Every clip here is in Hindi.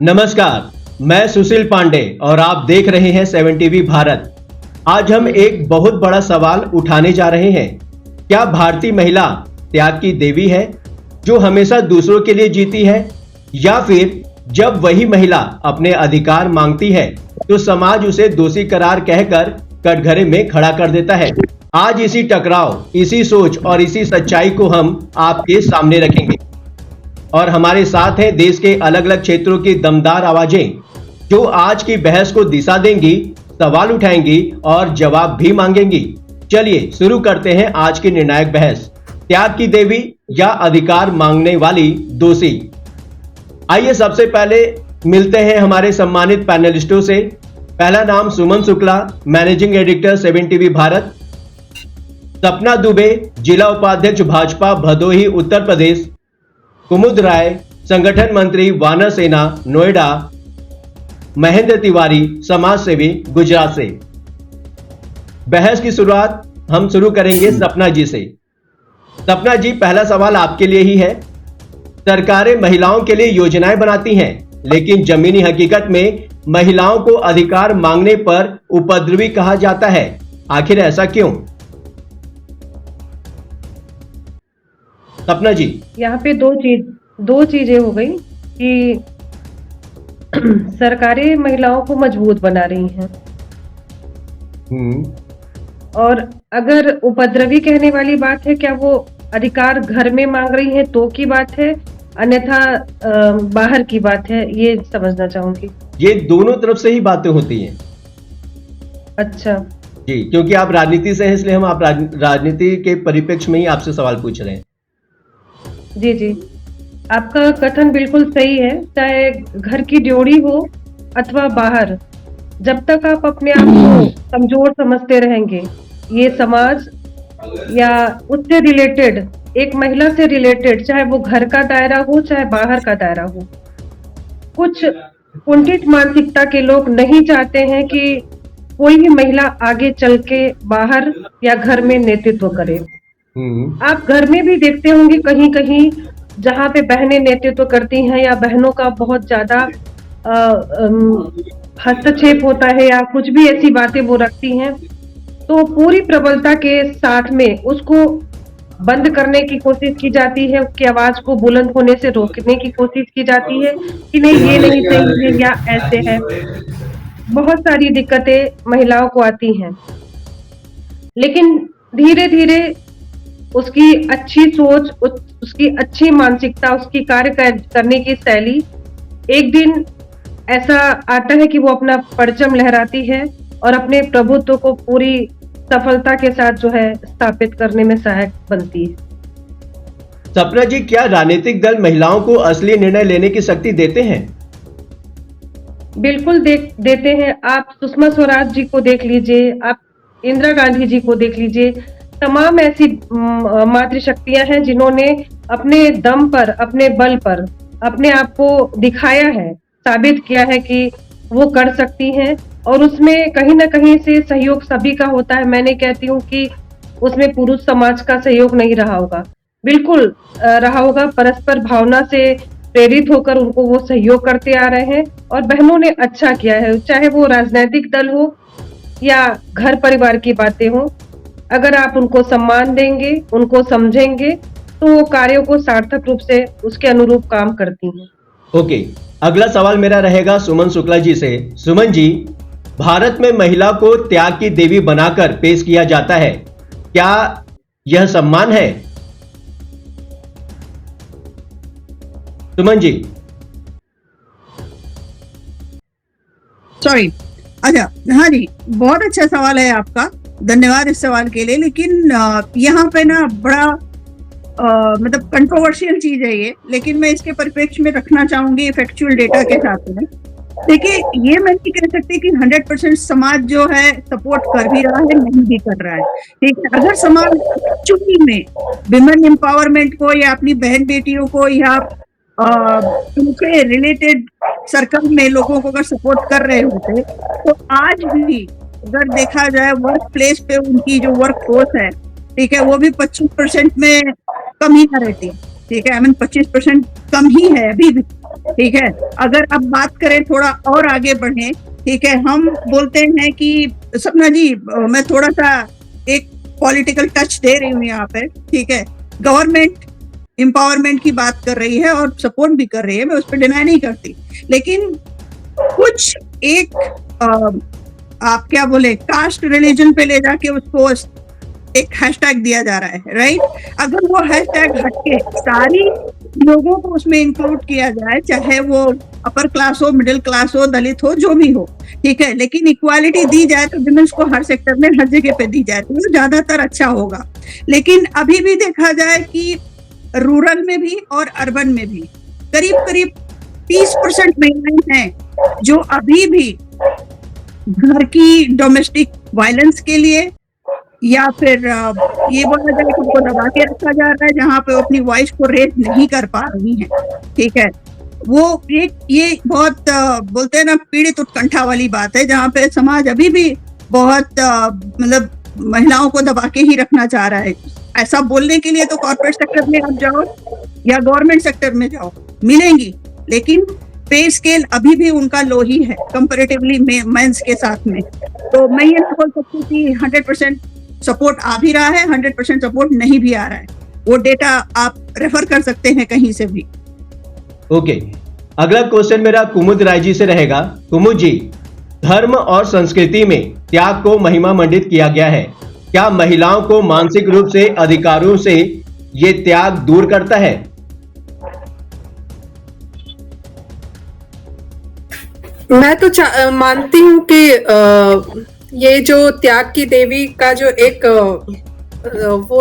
नमस्कार, मैं सुशील पांडे और आप देख रहे हैं 7 टीवी भारत। आज हम एक बहुत बड़ा सवाल उठाने जा रहे हैं। क्या भारतीय महिला त्याग की देवी है, जो हमेशा दूसरों के लिए जीती है, या फिर जब वही महिला अपने अधिकार मांगती है तो समाज उसे दोषी करार कहकर कटघरे में खड़ा कर देता है। आज इसी टकराव, इसी सोच और इसी सच्चाई को हम आपके सामने रखेंगे। और हमारे साथ हैं देश के अलग अलग क्षेत्रों की दमदार आवाजें, जो आज की बहस को दिशा देंगी, सवाल उठाएंगी और जवाब भी मांगेंगी। चलिए शुरू करते हैं आज की निर्णायक बहस, त्याग की देवी या अधिकार मांगने वाली दोषी। आइए सबसे पहले मिलते हैं हमारे सम्मानित पैनलिस्टों से। पहला नाम Suman Shukla, managing editor 7 TV Bharat. Sapna Dubey, जिला उपाध्यक्ष भाजपा भदोही उत्तर प्रदेश। कुमुद राय, संगठन मंत्री वानर सेना नोएडा। महेंद्र तिवारी, समाज सेवी गुजरात से। बहस की शुरुआत हम शुरू करेंगे सपना जी से। सपना जी, पहला सवाल आपके लिए ही है। सरकारें महिलाओं के लिए योजनाएं बनाती हैं, लेकिन जमीनी हकीकत में महिलाओं को अधिकार मांगने पर उपद्रवी कहा जाता है। आखिर ऐसा क्यों? सपना जी। यहाँ पे दो चीजें हो गई कि सरकारें महिलाओं को मजबूत बना रही हैं, और अगर उपद्रवी कहने वाली बात है, क्या वो अधिकार घर में मांग रही है तो की बात है, अन्यथा बाहर की बात है, ये समझना चाहूंगी। ये दोनों तरफ से ही बातें होती हैं। अच्छा जी, क्योंकि आप राजनीति से हैं, इसलिए हम आप राजनीति के परिप्रेक्ष्य में ही आपसे सवाल पूछ रहे हैं। जी जी, आपका कथन बिल्कुल सही है। चाहे घर की ड्योढ़ी हो अथवा बाहर, जब तक आप अपने आप को कमजोर समझते रहेंगे, ये समाज या उससे रिलेटेड, एक महिला से रिलेटेड, चाहे वो घर का दायरा हो चाहे बाहर का दायरा हो, कुछ कुंठित मानसिकता के लोग नहीं चाहते हैं कि कोई भी महिला आगे चल के बाहर या घर में नेतृत्व करे। आप घर में भी देखते होंगे कहीं कहीं जहाँ पे बहनें नेतृत्व करती हैं या बहनों का बहुत ज्यादा हस्तक्षेप होता है या कुछ भी ऐसी बातें वो रखती हैं, तो पूरी प्रबलता के साथ में उसको बंद करने की कोशिश की जाती है, उसकी आवाज को बुलंद होने से रोकने की कोशिश की जाती है कि नहीं, ये नहीं सही है या ऐसे है। बहुत सारी दिक्कतें महिलाओं को आती हैं, लेकिन धीरे धीरे उसकी अच्छी सोच, उसकी अच्छी मानसिकता, उसकी कार्य करने की शैली, एक दिन ऐसा आता है कि वो अपना परचम लहराती है और अपने प्रभुत्व को पूरी सफलता के साथ जो है स्थापित करने में सहायक बनती है। सपना जी, क्या राजनीतिक दल महिलाओं को असली निर्णय लेने की शक्ति देते हैं? बिल्कुल देते हैं। आप सुषमा स्वराज जी को देख लीजिए, आप इंदिरा गांधी जी को देख लीजिए, तमाम ऐसी मातृशक्तियां हैं जिन्होंने अपने दम पर, अपने बल पर अपने आप को दिखाया है, साबित किया है कि वो कर सकती हैं, और उसमें कहीं ना कहीं से सहयोग सभी का होता है। मैं नहीं कहती हूँ कि उसमें पुरुष समाज का सहयोग नहीं रहा होगा, बिल्कुल रहा होगा। परस्पर भावना से प्रेरित होकर उनको वो सहयोग करते आ रहे हैं, और बहनों ने अच्छा किया है। चाहे वो राजनीतिक दल हो या घर परिवार की बातें हो, अगर आप उनको सम्मान देंगे, उनको समझेंगे, तो वो कार्यों को सार्थक रूप से उसके अनुरूप काम करती हैं। ओके, अगला सवाल मेरा रहेगा सुमन शुक्ला जी से। सुमन जी, भारत में महिला को त्याग की देवी बनाकर पेश किया जाता है, क्या यह सम्मान है? सुमन जी। सॉरी, अच्छा, हाँ जी, बहुत अच्छा सवाल है आपका, धन्यवाद इस सवाल के लिए। लेकिन यहाँ पे ना बड़ा मतलब कंट्रोवर्शियल चीज है ये, लेकिन मैं इसके परिप्रेक्ष्य में रखना चाहूंगी फैक्चुअल डेटा के साथ में। देखिए, ये मैं नहीं कह सकती कि 100% समाज जो है सपोर्ट कर भी रहा है, नहीं भी कर रहा है। ठीक है, अगर समाज एक्चुअली में विमेन एम्पावरमेंट को या अपनी बहन बेटियों को या उनके रिलेटेड सर्कल में लोगों को अगर सपोर्ट कर रहे होते, तो आज भी अगर देखा जाए वर्क प्लेस पे उनकी जो वर्क फोर्स है, ठीक है, वो भी 25% में कम ही ना रहती। ठीक है, 25% कम ही है अभी भी। ठीक है, अगर अब बात करें थोड़ा और आगे बढ़े, ठीक है, हम बोलते हैं कि सपना जी, मैं थोड़ा सा एक पॉलिटिकल टच दे रही हूँ यहाँ पे। ठीक है, गवर्नमेंट एम्पावरमेंट की बात कर रही है और सपोर्ट भी कर रही है, मैं उस पर डिनाई नहीं करती, लेकिन कुछ एक आप क्या बोले, कास्ट रिलीजन पे ले जाके उसको एक हैशटैग दिया जा रहा है, राइट? अगर वो हैशटैग हटके सारी लोगों को उसमें इंक्लूड किया जाए, चाहे वो अपर क्लास हो, मिडिल क्लास हो, दलित हो, जो भी हो, ठीक है, लेकिन इक्वालिटी दी जाए तो विमेंस को हर सेक्टर में हर जगह पे दी जाए तो वो ज्यादातर अच्छा होगा। लेकिन अभी भी देखा जाए कि रूरल में भी और अर्बन में भी करीब करीब 30% महिलाएं हैं जो अभी भी घर की डोमेस्टिक वायलेंस के लिए या फिर ये बोला जाए कि उनको दबा के रखा जा रहा है, जहाँ पे वो अपनी वॉइस को रेज नहीं कर पा रही हैं। ठीक है, वो एक ये बहुत बोलते हैं ना, पीड़ित उत्कंठा वाली बात है, जहाँ पे समाज अभी भी बहुत मतलब महिलाओं को दबा के ही रखना चाह रहा है। ऐसा बोलने के लिए तो कॉर्पोरेट सेक्टर में आप जाओ या गवर्नमेंट सेक्टर में जाओ, मिलेंगी, लेकिन पे स्केल अभी भी उनका लो ही है कंपैरेटिवली मेंस के साथ में। तो मैं ये नहीं बोल सकती कि 100% सपोर्ट आ भी रहा है, 100% सपोर्ट नहीं भी आ रहा है। वो डेटा आप रेफर कर सकते हैं कहीं से भी। ओके, अगला क्वेश्चन मेरा कुमुद राय जी से रहेगा। कुमुद जी, धर्म और संस्कृति में त्याग को महिमा मंडित किया गया है, क्या महिलाओं को मानसिक रूप से अधिकारों से ये त्याग दूर करता है? मैं तो मानती हूँ कि ये जो त्याग की देवी का जो एक वो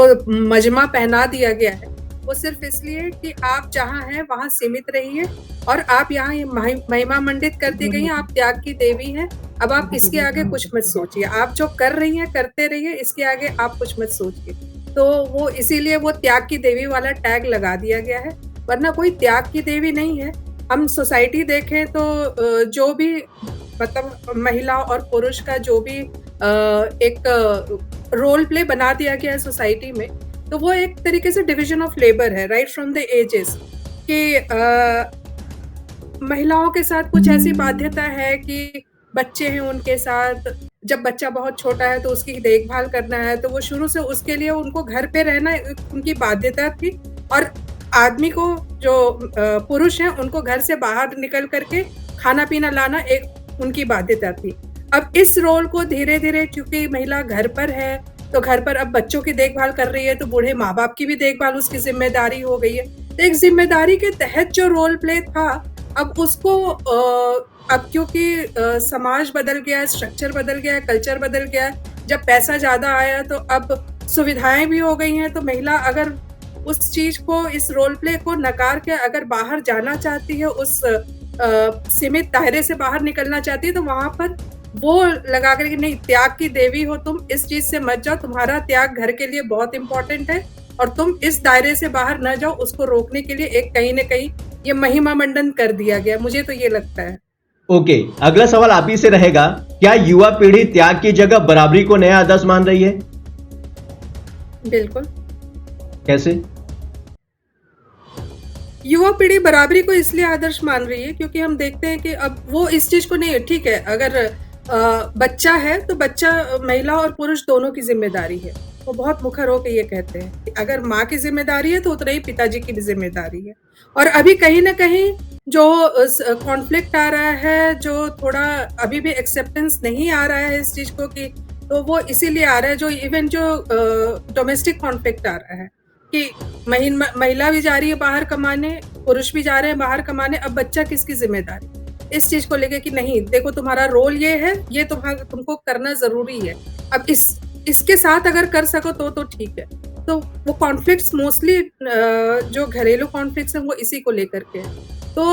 मजमा पहना दिया गया है, वो सिर्फ इसलिए कि आप जहाँ हैं वहाँ सीमित रहिए और आप यहाँ ये महिमा मंडित कर दी गई हैं, आप त्याग की देवी हैं। अब आप इसके आगे कुछ मत सोचिए, आप जो कर रही हैं करते रहिए, इसके आगे आप कुछ मत सोचिए। तो वो इसीलिए वो त्याग की देवी वाला टैग लगा दिया गया है, वरना कोई त्याग की देवी नहीं है। हम सोसाइटी देखें तो जो भी मतलब महिला और पुरुष का जो भी एक रोल प्ले बना दिया गया है सोसाइटी में, तो वो एक तरीके से डिवीजन ऑफ लेबर है, राइट फ्रॉम द एजेस कि महिलाओं के साथ कुछ ऐसी बाध्यता है कि बच्चे हैं उनके साथ, जब बच्चा बहुत छोटा है तो उसकी देखभाल करना है, तो वो शुरू से उसके लिए उनको घर पे रहना उनकी बाध्यता थी। और आदमी को जो पुरुष हैं उनको घर से बाहर निकल करके खाना पीना लाना एक उनकी बाध्यता थी। अब इस रोल को धीरे धीरे, क्योंकि महिला घर पर है तो घर पर अब बच्चों की देखभाल कर रही है, तो बूढ़े माँ बाप की भी देखभाल उसकी जिम्मेदारी हो गई है। तो एक जिम्मेदारी के तहत जो रोल प्ले था, अब उसको अब क्योंकि समाज बदल गया, स्ट्रक्चर बदल गया, कल्चर बदल गया, जब पैसा ज्यादा आया तो अब सुविधाएं भी हो गई हैं, तो महिला अगर उस चीज को, इस रोल प्ले को नकार के अगर बाहर जाना चाहती है, उस सीमित दायरे से बाहर निकलना चाहती है, तो वहां पर वो लगा कर कि नहीं, त्याग की देवी हो तुम, इस चीज से मत जाओ, तुम्हारा त्याग घर के लिए बहुत इंपॉर्टेंट है और तुम इस दायरे से बाहर न जाओ, उसको रोकने के लिए एक कहीं न कहीं ये महिमा मंडन कर दिया गया, मुझे तो ये लगता है। ओके, अगला सवाल आप ही से रहेगा। क्या युवा पीढ़ी त्याग की जगह बराबरी को नया आदर्श मान रही है? बिल्कुल। कैसे? युवा पीढ़ी बराबरी को इसलिए आदर्श मान रही है क्योंकि हम देखते हैं कि अब वो इस चीज को नहीं, ठीक है, अगर बच्चा है तो बच्चा, महिला और पुरुष दोनों की जिम्मेदारी है। वो बहुत मुखर होकर ये कहते हैं कि अगर माँ की जिम्मेदारी है तो उतना ही पिताजी की भी जिम्मेदारी है। और अभी कहीं ना कहीं जो कॉन्फ्लिक्ट आ रहा है, जो थोड़ा अभी भी एक्सेप्टेंस नहीं आ रहा है इस चीज को, कि तो वो इसीलिए आ रहा है, जो इवन जो डोमेस्टिक कॉन्फ्लिक्ट आ रहा है कि महिला भी जा रही है बाहर कमाने, पुरुष भी जा रहे हैं बाहर कमाने, अब बच्चा किसकी जिम्मेदारी, इस चीज को लेके कि नहीं, देखो तुम्हारा रोल ये है, ये तुमको करना जरूरी है। अब इसके साथ अगर कर सको तो ठीक है। तो वो कॉन्फ्लिक्ट्स मोस्टली जो घरेलू कॉन्फ्लिक्ट्स हैं वो इसी को लेकर के हैं। तो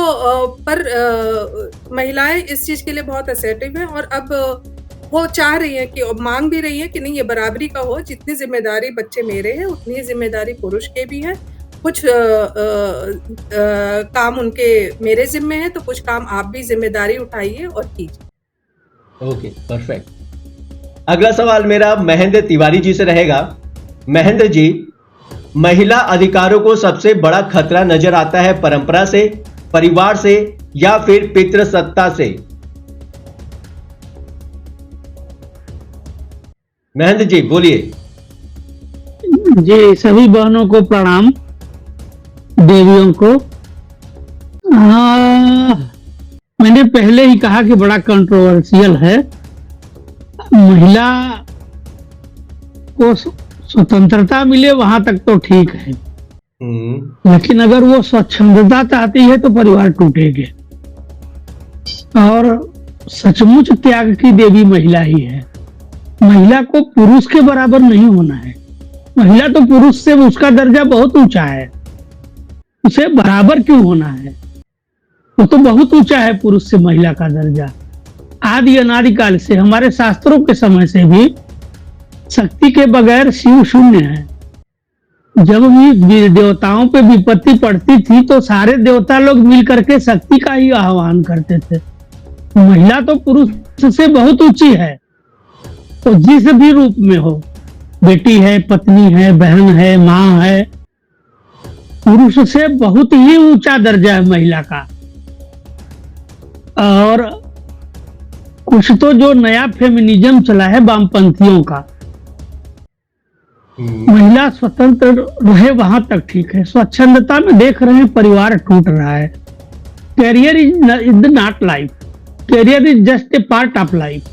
पर महिलाएं इस चीज के लिए बहुत असर्टिव हैं और अब वो चाह रही है कि, मांग भी रही है कि नहीं, ये बराबरी का हो, जितनी जिम्मेदारी बच्चे मेरे हैं उतनी जिम्मेदारी पुरुष के भी है, कुछ काम उनके मेरे जिम्मे है, तो कुछ काम आप भी जिम्मेदारी उठाइए और कीजिए। Okay, perfect. अगला सवाल मेरा महेंद्र तिवारी जी से रहेगा। महेंद्र जी, महिला अधिकारों को सबसे बड़ा खतरा नजर आता है परंपरा से, परिवार से या फिर पितृसत्ता से? महेंद्र जी बोलिए। जी, सभी बहनों को प्रणाम, देवियों को। मैंने पहले ही कहा कि बड़ा कंट्रोवर्शियल है। महिला को स्वतंत्रता मिले वहां तक तो ठीक है, लेकिन अगर वो स्वच्छंदता चाहती है तो परिवार टूटेंगे। और सचमुच त्याग की देवी महिला ही है। महिला को पुरुष के बराबर नहीं होना है। महिला तो पुरुष से उसका दर्जा बहुत ऊंचा है, उसे बराबर क्यों होना है? वो तो बहुत ऊंचा है पुरुष से महिला का दर्जा। आदि अनादि काल से, हमारे शास्त्रों के समय से भी शक्ति के बगैर शिव शून्य है। जब भी देवताओं पे विपत्ति पड़ती थी तो सारे देवता लोग मिल करके शक्ति का ही आह्वान करते थे। महिला तो पुरुष से बहुत ऊंची है, तो जिस भी रूप में हो, बेटी है, पत्नी है, बहन है, माँ है, पुरुष से बहुत ही ऊंचा दर्जा है महिला का। और कुछ तो जो नया फेमिनिज्म चला है वामपंथियों का, महिला स्वतंत्र रहे वहां तक ठीक है। स्वच्छंदता में देख रहे हैं परिवार टूट रहा है। Career is not life, career is just a part of life.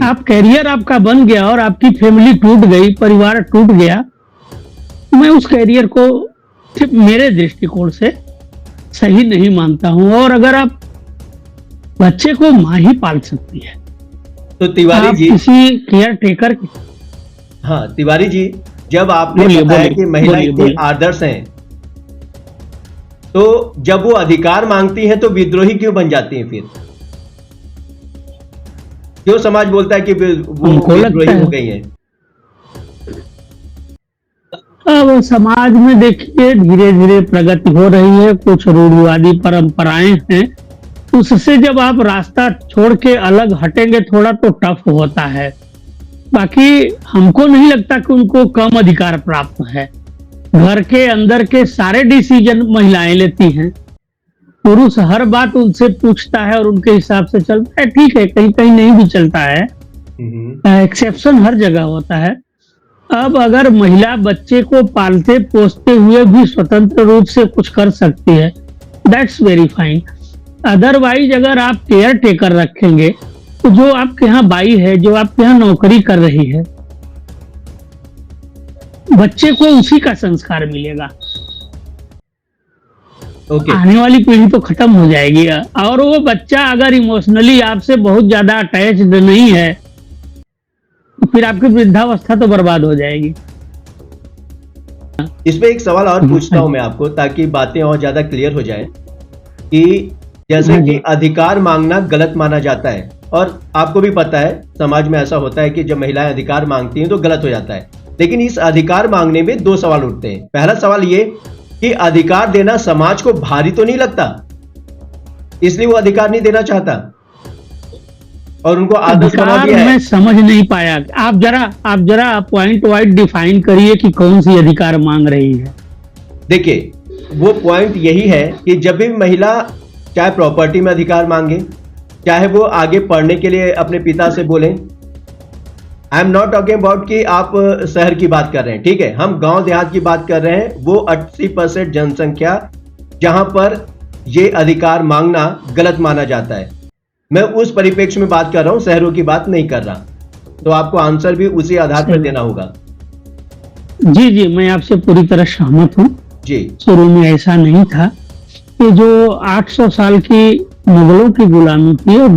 आप कैरियर आपका बन गया और आपकी फैमिली टूट गई, परिवार टूट गया, मैं उस कैरियर को मेरे दृष्टिकोण से सही नहीं मानता हूं। और अगर आप बच्चे को माँ ही पाल सकती है तो तिवारी जी, किसी केयर टेकर। हाँ तिवारी जी, जब आपने बताया कि महिलाएं इतनी आदर्श हैं, तो जब वो अधिकार मांगती हैं तो विद्रोही क्यों बन जाती हैं? फिर क्यों समाज बोलता है कि वो विद्रोही हो गई हैं? अब समाज में देखिए धीरे धीरे प्रगति हो रही है, कुछ रूढ़िवादी परंपराएं हैं, उससे जब आप रास्ता छोड़ के अलग हटेंगे थोड़ा तो टफ होता है। बाकी हमको नहीं लगता कि उनको कम अधिकार प्राप्त है। घर के अंदर के सारे डिसीजन महिलाएं लेती हैं, पुरुष हर बात उनसे पूछता है और उनके हिसाब से चलता है। ठीक है, कहीं कहीं नहीं भी चलता है, एक्सेप्शन हर जगह होता है। अब अगर महिला बच्चे को पालते पोसते हुए भी स्वतंत्र रूप से कुछ कर सकती है, दैट्स वेरी फाइन। अदरवाइज अगर आप केयर टेकर रखेंगे तो जो आपके यहाँ बाई है, जो आपके यहाँ नौकरी कर रही है, बच्चे को उसी का संस्कार मिलेगा। आने वाली पीढ़ी तो खत्म हो जाएगी। और वो बच्चा अगर इमोशनली आपसे बहुत ज्यादा अटैच्ड नहीं है तो फिर आपकी वृद्धावस्था तो बर्बाद हो जाएगी। इसमें एक सवाल और पूछता हूं मैं आपको, ताकि बातें और ज्यादा क्लियर हो जाए कि जैसे कि अधिकार मांगना गलत माना जाता है, और आपको भी पता है समाज में ऐसा होता है कि जब महिलाएं अधिकार मांगती हैं तो गलत हो जाता है। लेकिन इस अधिकार मांगने में दो सवाल उठते हैं। पहला सवाल ये कि अधिकार देना समाज को भारी तो नहीं लगता, इसलिए वो अधिकार नहीं देना चाहता और उनको आदर्श बना दिया है। मैं समझ नहीं पाया, आप जरा पॉइंट वाइज डिफाइन करिए कि कौन सी अधिकार मांग रही है। देखिए, वो पॉइंट यही है कि जब भी महिला चाहे प्रॉपर्टी में अधिकार मांगे, चाहे वो आगे पढ़ने के लिए अपने पिता से बोलें, I am not talking about कि आप शहर की बात कर रहे हैं, ठीक है, हम गांव देहात की बात कर रहे हैं। वो 80% जनसंख्या जहां पर ये अधिकार मांगना गलत माना जाता है, मैं उस परिप्रेक्ष्य में बात कर रहा हूं, शहरों की बात नहीं कर रहा। तो आपको आंसर भी उसी आधार पर देना होगा। जी, मैं आपसे पूरी तरह सहमत हूँ जी। शुरू में ऐसा नहीं था कि जो 800 साल की मुगलों की गुलामी थी और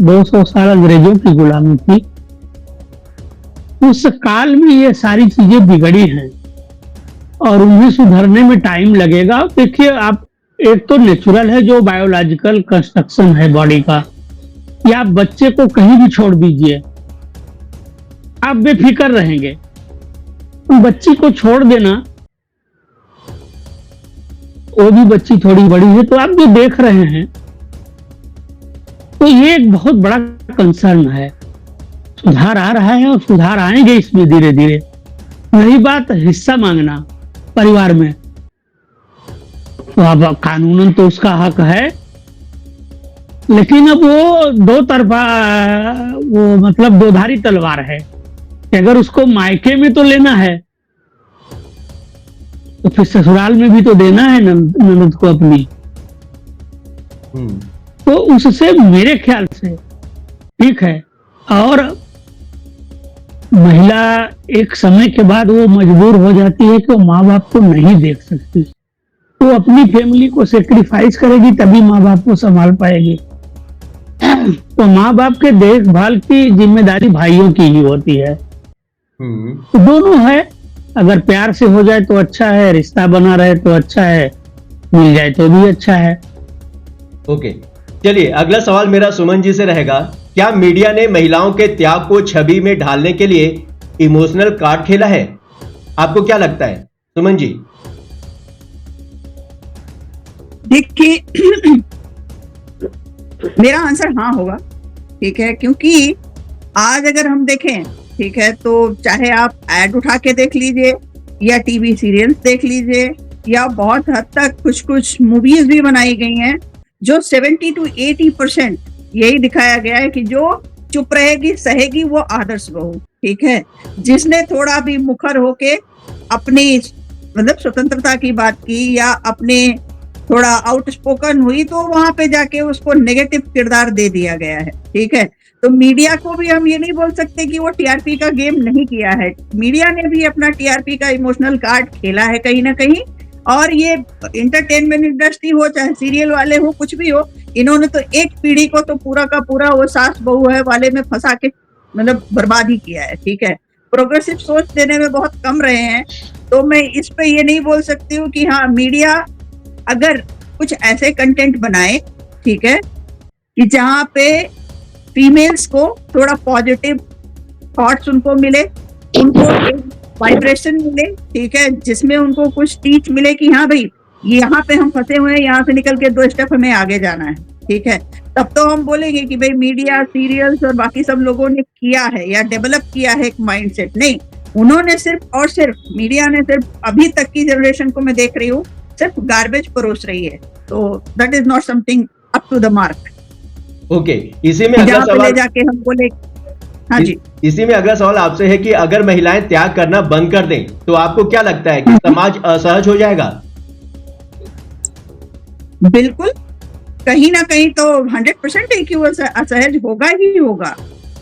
200 साल अंग्रेजों की गुलामी थी, उस काल में ये सारी चीजें बिगड़ी हैं और उन्हें सुधरने में टाइम लगेगा। देखिए, आप एक तो नेचुरल है जो बायोलॉजिकल कंस्ट्रक्शन है बॉडी का, या आप बच्चे को कहीं भी छोड़ दीजिए, आप बेफिक्र रहेंगे। बच्ची को छोड़ देना, वो भी बच्ची थोड़ी बड़ी है, तो आप जो देख रहे हैं तो ये एक बहुत बड़ा कंसर्न है। सुधार आ रहा है और सुधार आएंगे इसमें धीरे धीरे। रही बात हिस्सा मांगना, परिवार में, तो अब कानूनन तो उसका हक है, लेकिन अब वो दो तरफा, वो मतलब दोधारी तलवार है कि अगर उसको मायके में तो लेना है तो फिर ससुराल में भी तो देना है ननद को अपनी। तो उससे मेरे ख्याल से ठीक है। और महिला एक समय के बाद वो मजबूर हो जाती है कि वो माँ बाप को नहीं देख सकती, वो अपनी फैमिली को सेक्रीफाइस करेगी तभी माँ बाप को संभाल पाएगी। तो माँ बाप के देखभाल की जिम्मेदारी भाइयों की ही होती है। तो दोनों है, अगर प्यार से हो जाए तो अच्छा है, रिश्ता बना रहे तो अच्छा है, मिल जाए तो भी अच्छा है। ओके, चलिए अगला सवाल मेरा सुमन जी से रहेगा। क्या मीडिया ने महिलाओं के त्याग को छवि में ढालने के लिए इमोशनल कार्ड खेला है? आपको क्या लगता है सुमन जी? देखिए मेरा आंसर हाँ होगा, ठीक है, क्योंकि आज अगर हम देखें, ठीक है, तो चाहे आप एड उठा के देख लीजिए या टीवी सीरियल्स देख लीजिए या बहुत हद तक कुछ मूवीज भी बनाई गई हैं जो 70 to 80% यही दिखाया गया है कि जो चुप रहेगी सहेगी वो आदर्श बहू, ठीक है। जिसने थोड़ा भी मुखर होके अपनी मतलब स्वतंत्रता की बात की या अपने थोड़ा आउटस्पोकन हुई तो वहां पे जाके उसको नेगेटिव किरदार दे दिया गया है, ठीक है। तो मीडिया को भी हम ये नहीं बोल सकते कि वो टीआरपी का गेम नहीं किया है, मीडिया ने भी अपना टीआरपी का इमोशनल कार्ड खेला है कहीं ना कहीं। और ये एंटरटेनमेंट इंडस्ट्री हो चाहे सीरियल वाले हो कुछ भी हो, इन्होंने तो एक पीढ़ी को तो पूरा का पूरा वो सास बहू है वाले में फंसा के मतलब बर्बाद ही किया है, ठीक है। प्रोग्रेसिव सोच देने में बहुत कम रहे हैं। तो मैं इस पे ये नहीं बोल सकती हूँ कि हाँ मीडिया अगर कुछ ऐसे कंटेंट बनाए, ठीक है, कि जहाँ पे फीमेल्स को थोड़ा पॉजिटिव थॉट्स उनको मिले, उनको एक वाइब्रेशन मिले, ठीक है, जिसमें उनको कुछ टीच मिले कि हाँ भाई यहाँ पे हम फंसे हुए हैं, यहाँ से निकल के 2 स्टेप हमें आगे जाना है, ठीक है, तब तो हम बोलेंगे कि भाई मीडिया सीरियल्स और बाकी सब लोगों ने किया है या डेवलप किया है एक माइंडसेट। नहीं, उन्होंने सिर्फ और सिर्फ मीडिया ने सिर्फ अभी तक की जनरेशन को मैं देख रही हूँ सिर्फ गार्बेज परोस रही है। तो that is not something up to the mark. Okay, इसी में अगला सवाल जाके हम बोले, हाँ जी, इसी में अगला सवाल आपसे है कि अगर महिलाएं त्याग करना बंद कर दें तो आपको क्या लगता है कि समाज असहज हो जाएगा? बिल्कुल, कहीं ना कहीं तो 100% है कि वो असहज होगा ही होगा,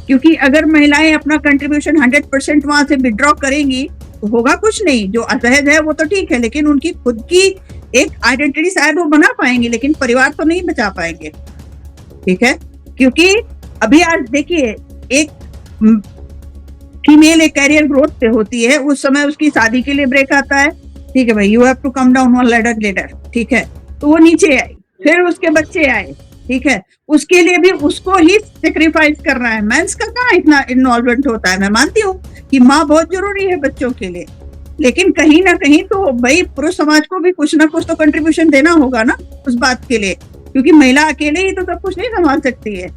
क्योंकि अगर महिलाएं अपना कंट्रीब्यूशन 100% वहां से विड्रॉ करेंगी तो होगा कुछ नहीं। जो असहज है वो तो ठीक है, लेकिन उनकी खुद की एक आइडेंटिटी शायद वो बना पाएंगे, लेकिन परिवार तो नहीं बचा पाएंगे, ठीक है। क्योंकि अभी आज देखिए, एक फीमेल एक कैरियर ग्रोथ पे होती है, उस समय उसकी शादी के लिए ब्रेक आता है, ठीक है भाई, you have to come down one ladder later, ठीक है, तो वो नीचे आई, फिर उसके बच्चे आए, ठीक है, उसके लिए भी उसको ही सेक्रीफाइस करना है। मेंस का कहाँ इतना इन्वॉल्वमेंट होता है। मैं मानती हूँ कि माँ बहुत जरूरी है बच्चों के लिए, लेकिन कहीं ना कहीं तो भाई पुरुष समाज को भी कुछ ना कुछ तो कंट्रीब्यूशन देना होगा ना उस बात के लिए, क्योंकि महिला अकेले ही तो सब कुछ नहीं संभाल सकती है।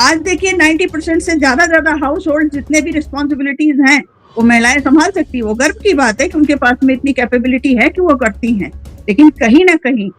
आज देखिए 90% से ज्यादा हाउस होल्ड जितने भी रिस्पॉन्सिबिलिटीज हैं वो महिलाएं संभाल सकती है। वो गर्व की बात है कि उनके पास में इतनी कैपेबिलिटी है कि वो करती हैं, लेकिन कहीं ना कहीं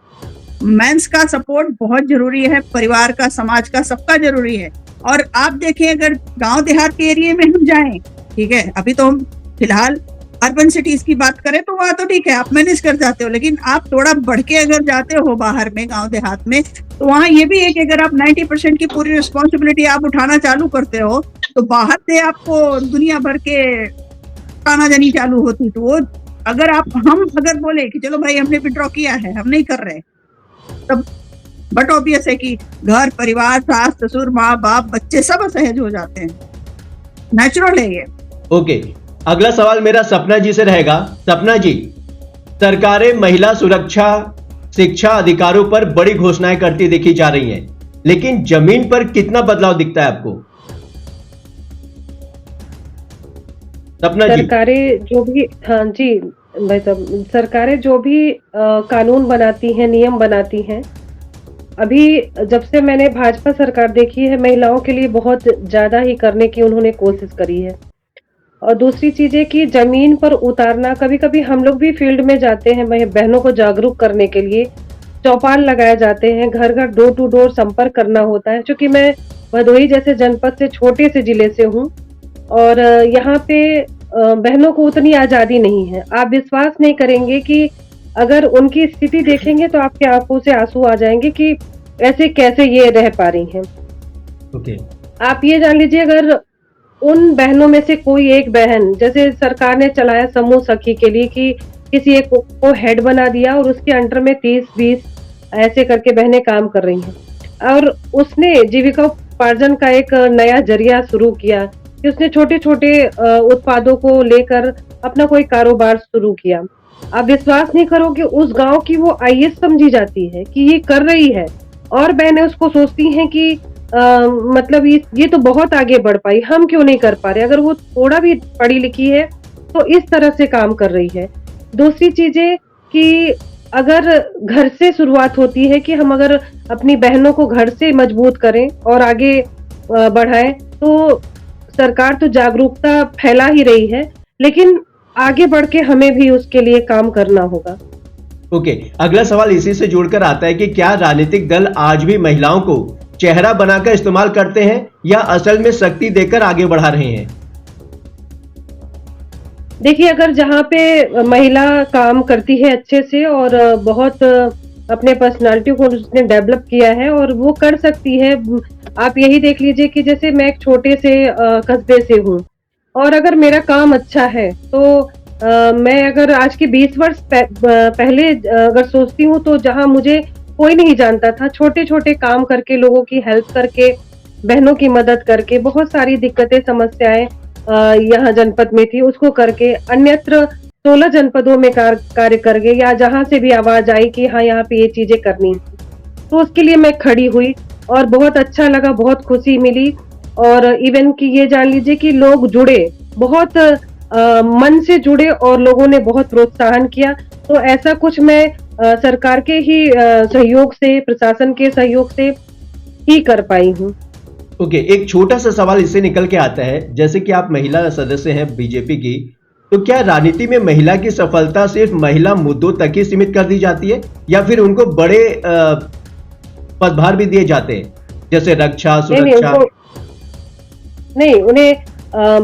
मेंस का सपोर्ट बहुत जरूरी है, परिवार का, समाज का, सबका जरूरी है। और आप देखें अगर गांव देहात के एरिया में हम जाएं, ठीक है, अभी तो हम फिलहाल अर्बन सिटीज की बात करें तो वहां तो ठीक है आप मैनेज कर जाते हो, लेकिन आप थोड़ा बढ़ के अगर जाते हो बाहर में गांव देहात में, तो वहाँ ये भी है कि अगर आप 90% की पूरी रिस्पॉन्सिबिलिटी आप उठाना चालू करते हो तो बाहर से आपको दुनिया भर के तानाजानी चालू होती। तो वो अगर हम बोले कि चलो भाई हमने विड्रॉ किया है, हम नहीं कर रहे, तब बट ऑब्वियस है कि घर परिवार, सास ससुर, माँ बाप, बच्चे सब असहज हो जाते हैं, नेचुरल है ये। ओके, अगला सवाल मेरा सपना जी से रहेगा। सपना जी, सरकारें महिला सुरक्षा, शिक्षा, अधिकारों पर बड़ी घोषणाएं करती देखी जा रही हैं, लेकिन जमीन पर कितना बदलाव दिखता है आपको? सपना जी। सरकारें जो भी, हाँ जी भाई साहब, सरकारें जो भी कानून बनाती हैं, नियम बनाती हैं, अभी जब से मैंने भाजपा सरकार देखी है, महिलाओं के लिए बहुत ज्यादा ही करने की उन्होंने कोशिश करी है। और दूसरी चीज़ है कि ज़मीन पर उतारना, कभी-कभी हम लोग भी फील्ड में जाते हैं बहनों को जागरूक करने के लिए, चौपाल लगाए जाते हैं, घर-घर, डोर टू डोर संपर्क करना होता है। चूँकि मैं भदोही जैसे जनपद से, छोटे से जिले से हूँ और यहाँ पे बहनों को उतनी आज़ादी नहीं है। आप विश्वास नहीं करेंगे कि अगर उनकी स्थिति देखेंगे तो आपकी आँखों से आँसू आ जाएँगे कि ऐसे कैसे ये रह पा रही हैं। ओके। आप ये जान लीजिए, अगर उन बहनों में से कोई एक बहन, जैसे सरकार ने चलाया समूह सखी के लिए कि किसी एक को हेड बना दिया और उसके अंडर में 30-20 ऐसे करके बहनें काम कर रही हैं और उसने जीविकोपार्जन का एक नया जरिया शुरू किया कि उसने छोटे-छोटे उत्पादों को लेकर अपना कोई कारोबार शुरू किया। आप विश्वास नहीं करोगे, उस गाँव की वो आईएएस समझी जाती है कि ये कर रही है और बहनें उसको सोचती हैं कि मतलब ये तो बहुत आगे बढ़ पाई, हम क्यों नहीं कर पा रहे? अगर वो थोड़ा भी पढ़ी लिखी है तो इस तरह से काम कर रही है। दूसरी चीज़ है कि अगर घर से शुरुआत होती है कि हम अगर अपनी बहनों को घर से मजबूत करें और आगे बढ़ाएँ, तो सरकार तो जागरूकता फैला ही रही है, लेकिन आगे बढ़ के हमें भी उसके लिए काम करना होगा। ओके, अगला सवाल इसी से जुड़कर आता है कि क्या राजनीतिक दल आज भी महिलाओं को चेहरा बनाकर इस्तेमाल करते हैं या असल में शक्ति देकर आगे बढ़ा रहे हैं? देखिए, अगर जहाँ पे महिला काम करती है अच्छे से और बहुत अपने पर्सनालिटी को उसने डेवलप किया है और वो कर सकती है। आप यही देख लीजिए कि जैसे मैं एक छोटे से कस्बे से हूँ और अगर मेरा काम अच्छा है तो मैं अगर आज के 20 वर्ष पहले अगर सोचती हूँ तो जहाँ मुझे कोई नहीं जानता था, छोटे-छोटे काम करके, लोगों की हेल्प करके, बहनों की मदद करके, बहुत सारी दिक्कतें, समस्याएँ यहाँ जनपद में थी, उसको करके अन्यत्र 16 जनपदों में कार्य करके या जहाँ से भी आवाज़ आई कि हाँ, यहाँ पे ये चीज़ें करनी थी, तो उसके लिए मैं खड़ी हुई और बहुत अच्छा लगा, बहुत खुशी मिली और इवन कि ये जान लीजिए कि लोग जुड़े, बहुत मन से जुड़े और लोगों ने बहुत प्रोत्साहन किया। तो ऐसा कुछ मैं सरकार के ही सहयोग से, प्रशासन के सहयोग से ही कर पाई हूँ। ओके, एक छोटा सा सवाल इससे निकल के आता है, जैसे कि आप महिला सदस्य हैं बीजेपी की, तो क्या राजनीति में महिला की सफलता सिर्फ महिला मुद्दों तक ही सीमित कर दी जाती है या फिर उनको बड़े पदभार भी दिए जाते हैं, जैसे रक्षा, सुरक्षा? नहीं, उन्हें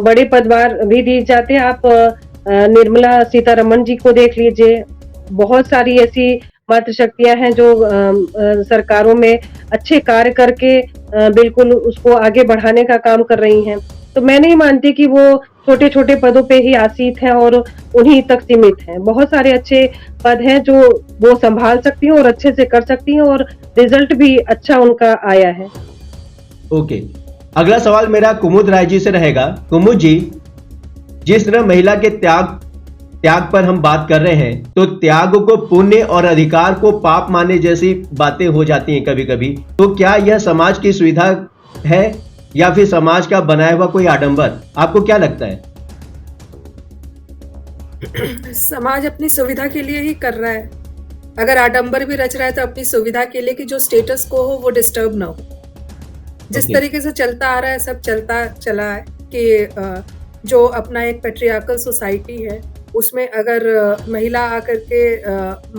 बड़े पदभार भी दिए जाते हैं। आप निर्मला सीतारमण जी को देख लीजिए, बहुत सारी ऐसी मातृशक्तियां हैं जो सरकारों में अच्छे कार्य करके बिल्कुल उसको आगे बढ़ाने का काम कर रही हैं। तो मैं नहीं मानती कि वो छोटे-छोटे पदों पे ही आसीत हैं और उन्हीं तक सीमित हैं। बहुत सारे अच्छे पद हैं जो वो संभाल सकती हैं और अच्छे से कर सकती हैं और रिजल्ट भी अच्छा उनका आया है। ओके, अगला सवाल मेरा कुमुद राय जी से रहेगा। कुमुद जी, जिस तरह महिला के त्याग पर हम बात कर रहे हैं, तो त्याग को पुण्य और अधिकार को पाप माने जैसी बातें हो जाती हैं कभी-कभी। तो क्या यह समाज की सुविधा है या फिर समाज का बनाया हुआ कोई आडंबर? आपको क्या लगता है? समाज अपनी सुविधा के लिए ही कर रहा है। अगर आडंबर भी रच रहा है तो अपनी सुविधा के लिए कि जो स्टेटस को हो वो डिस्टर्ब ना हो। जिस तरीके से चलता आ रहा है, सब चलता चला है कि जो अपना एक पैट्रियार्कल सोसाइटी है, उसमें अगर महिला आकर के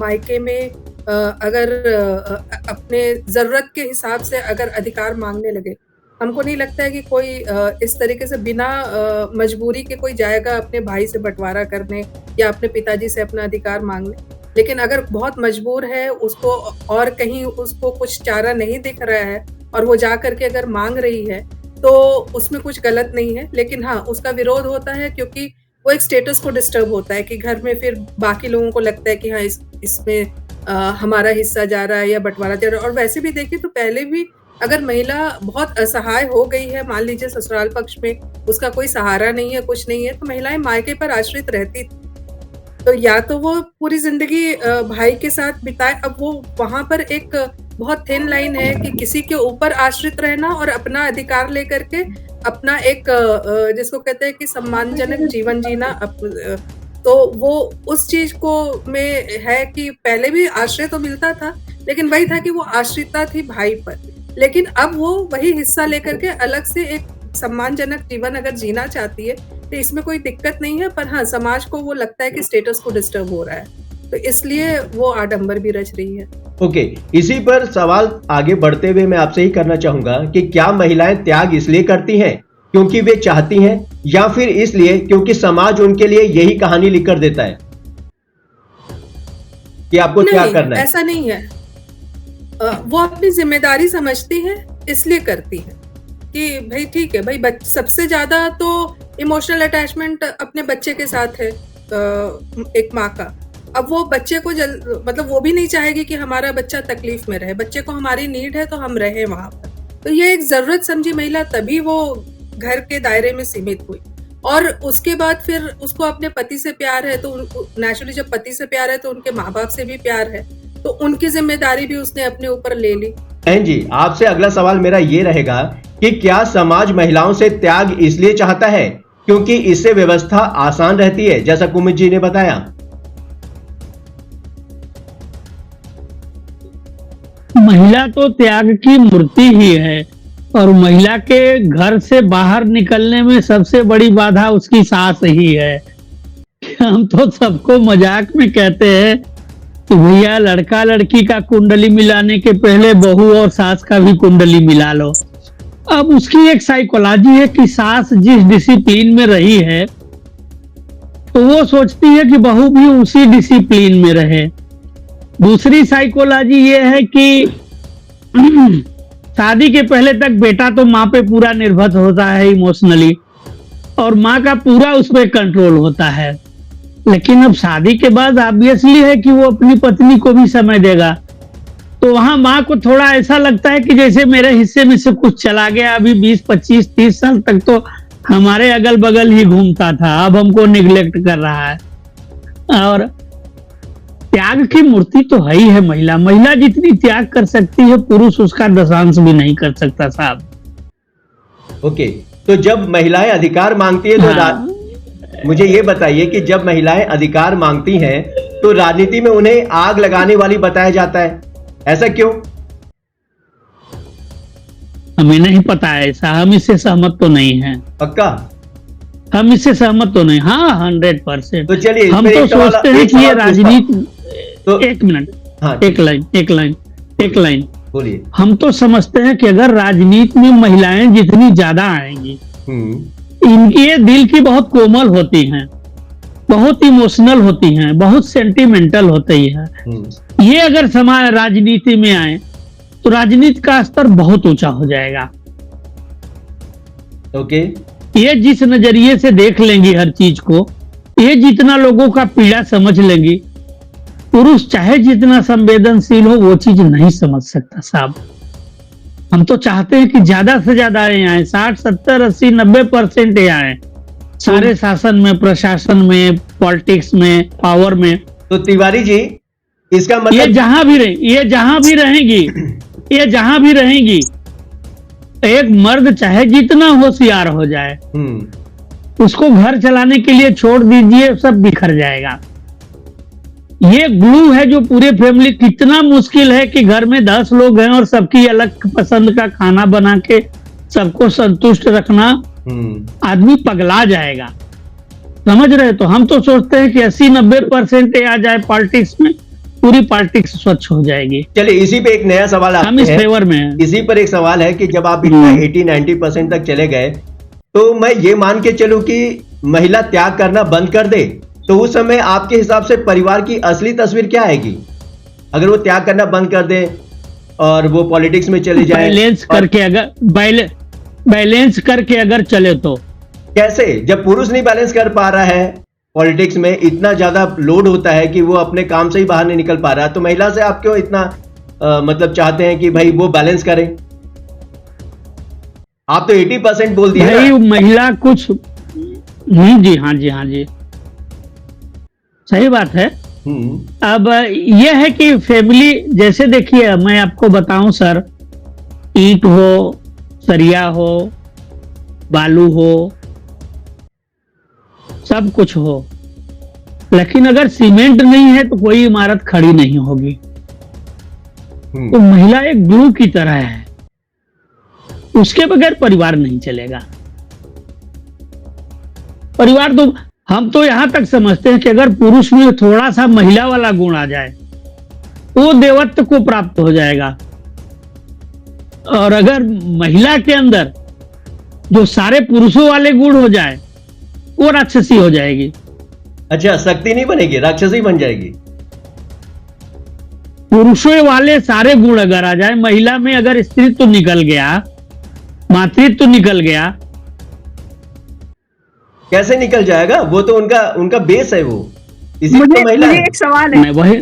मायके में अगर अपने ज़रूरत के हिसाब से अगर अधिकार मांगने लगे, हमको नहीं लगता है कि कोई इस तरीके से बिना मजबूरी के कोई जाएगा अपने भाई से बंटवारा करने या अपने पिताजी से अपना अधिकार मांगने। लेकिन अगर बहुत मजबूर है, उसको और कहीं उसको कुछ चारा नहीं दिख रहा है और वो जा करके अगर मांग रही है, तो उसमें कुछ गलत नहीं है। लेकिन हाँ, उसका विरोध होता है क्योंकि वो एक स्टेटस को डिस्टर्ब होता है कि घर में फिर बाकी लोगों को लगता है कि हाँ, इसमें हमारा हिस्सा जा रहा है या बंटवारा जा रहा है। और वैसे भी देखिए तो पहले भी अगर महिला बहुत असहाय हो गई है, मान लीजिए ससुराल पक्ष में उसका कोई सहारा नहीं है, कुछ नहीं है, तो महिलाएं मायके पर आश्रित रहती थी। तो या तो वो पूरी जिंदगी भाई के साथ बिताए। अब वो वहां पर एक बहुत थिन लाइन है कि किसी के ऊपर आश्रित रहना और अपना अधिकार लेकर के अपना एक जिसको कहते हैं कि सम्मानजनक जीवन जीना। तो वो उस चीज को में है कि पहले भी आश्रय तो मिलता था, लेकिन वही था कि वो आश्रिता थी भाई पर। लेकिन अब वो वही हिस्सा लेकर के अलग से एक सम्मानजनक जीवन अगर जीना चाहती है, तो इसमें कोई दिक्कत नहीं है, पर हाँ समाज को वो लगता है कि स्टेटस को डिस्टर्ब हो रहा है, तो इसलिए वो आडंबर भी रच रही है। ओके, इसी पर सवाल आगे बढ़ते हुए मैं आपसे ही करना चाहूंगा कि क्या महिलाएं त्याग इसलिए करती हैं क्योंकि वे चाहती हैं, या फिर इसलिए क्योंकि समाज उनके लिए यही कहानी लिख कर देता है कि आपको क्या नहीं, करना है? ऐसा नहीं है। वो अपनी जिम्मेदारी समझती है, इसलिए करती है कि भाई ठीक है भाई, सबसे ज्यादा तो इमोशनल अटैचमेंट अपने बच्चे के साथ है एक माँ का। अब वो बच्चे को मतलब वो भी नहीं चाहेगी कि हमारा बच्चा तकलीफ में रहे, बच्चे को हमारी नीड है तो हम रहे वहां पर। तो ये एक जरूरत समझी महिला तभी वो घर के दायरे में सीमित हुई, और उसके बाद फिर उसको अपने पति से प्यार है, तो नेचुरली जब पति से प्यार है तो उनके माँ बाप से भी प्यार है, तो उनकी जिम्मेदारी भी उसने अपने ऊपर ले ली। बहन जी, आपसे अगला सवाल मेरा ये रहेगा कि क्या समाज महिलाओं से त्याग इसलिए चाहता है क्योंकि इससे व्यवस्था आसान रहती है, जैसा कुमुद जी ने बताया? महिला तो त्याग की मूर्ति ही है, और महिला के घर से बाहर निकलने में सबसे बड़ी बाधा उसकी सास ही है। हम तो सबको मजाक में कहते हैं कि भैया लड़का लड़की का कुंडली मिलाने के पहले बहू और सास का भी कुंडली मिला लो। अब उसकी एक साइकोलॉजी है कि सास जिस डिसिप्लिन में रही है तो वो सोचती है कि बहू भी उसी डिसिप्लिन में रहे। दूसरी साइकोलॉजी ये है कि शादी के पहले तक बेटा तो माँ पे पूरा निर्भर होता है इमोशनली, और माँ का पूरा उस पर कंट्रोल होता है। लेकिन अब शादी के बाद ऑब्वियसली है कि वो अपनी पत्नी को भी समय देगा, तो वहां माँ को थोड़ा ऐसा लगता है कि जैसे मेरे हिस्से में से कुछ चला गया। अभी 20, 25, 30 साल तक तो हमारे अगल बगल ही घूमता था, अब हमको निग्लेक्ट कर रहा है। और त्याग की मूर्ति तो है ही है महिला। महिला जितनी त्याग कर सकती है पुरुष उसका दशांश भी नहीं कर सकता साहब। ओके, तो जब महिलाएं अधिकार मांगती है तो हाँ। मुझे ये बताइए कि जब महिलाएं अधिकार मांगती हैं तो राजनीति में उन्हें आग लगाने वाली बताया जाता है, ऐसा क्यों? हमें नहीं पता है ऐसा, हम इससे सहमत तो नहीं हैं। पक्का? हम इससे सहमत तो नहीं। हाँ 100%। तो चलिए हम तो सोचते हैं कि ये राजनीति तो एक मिनट, हाँ, एक लाइन बोलिए। हम तो समझते हैं कि अगर राजनीति में महिलाएं जितनी ज्यादा आएंगी, इनकी ये दिल की बहुत कोमल होती हैं, बहुत इमोशनल होती हैं, बहुत सेंटिमेंटल होती है। ये अगर समाज राजनीति में आए तो राजनीति का स्तर बहुत ऊंचा हो जाएगा। ओके, ये जिस नजरिए से देख लेंगी हर चीज को, ये जितना लोगों का पीड़ा समझ लेंगी, पुरुष चाहे जितना संवेदनशील हो वो चीज नहीं समझ सकता साहब। हम तो चाहते हैं कि ज्यादा से ज्यादा आए, 60, 70, 80, 90% आए सारे शासन में, प्रशासन में, पॉलिटिक्स में, पावर में। तो तिवारी जी, इसका मतलब ये जहां भी रहेंगी, एक मर्द चाहे जितना होशियार हो जाए, उसको घर चलाने के लिए छोड़ दीजिए, सब बिखर जाएगा। ये ग्लू है जो पूरे फैमिली, कितना मुश्किल है कि घर में 10 लोग हैं और सबकी अलग पसंद का खाना बना के सबको संतुष्ट रखना, आदमी पगला जाएगा। समझ रहे? तो हम तो सोचते हैं कि 80-90% आ जाए पॉलिटिक्स में, पूरी पॉलिटिक्स स्वच्छ हो जाएगी। चलिए इसी पे एक नया सवाल हम इस फेवर में हैं। इसी पर एक सवाल है कि जब आप इतना 80-90% तक चले गए, तो मैं ये मान के चलूं कि महिला त्याग करना बंद कर दे, तो उस समय आपके हिसाब से परिवार की असली तस्वीर क्या आएगी? अगर वो त्याग करना बंद कर दे और वो पॉलिटिक्स में चले जाए, बैलेंस करके अगर चले तो कैसे? जब पुरुष नहीं बैलेंस कर पा रहा है, पॉलिटिक्स में इतना ज्यादा लोड होता है कि वो अपने काम से ही बाहर नहीं निकल पा रहा, तो महिला से आप क्यों इतना मतलब चाहते हैं कि भाई वो बैलेंस करे? आप तो 80% बोल दिए भाई, ना? महिला कुछ जी हाँ जी सही बात है। अब यह है कि फैमिली, जैसे देखिए मैं आपको बताऊं सर, ईंट हो, सरिया हो, बालू हो, सब कुछ हो, लेकिन अगर सीमेंट नहीं है तो कोई इमारत खड़ी नहीं होगी। तो महिला एक ग्लू की तरह है, उसके बगैर परिवार नहीं चलेगा। परिवार तो हम तो यहाँ तक समझते हैं कि अगर पुरुष में थोड़ा सा महिला वाला गुण आ जाए वो देवत्व को प्राप्त हो जाएगा, और अगर महिला के अंदर जो सारे पुरुषों वाले गुण हो जाए वो राक्षसी हो जाएगी। अच्छा, शक्ति नहीं बनेगी, राक्षसी बन जाएगी। पुरुषों वाले सारे गुण अगर आ जाए, महिला में अगर स्त्रीत्व निकल गया, मातृत्व निकल गया, कैसे निकल जाएगा? वो तो उनका बेस है, वो इसी मुझे तो महिला मुझे है। एक सवाल है। मैं वही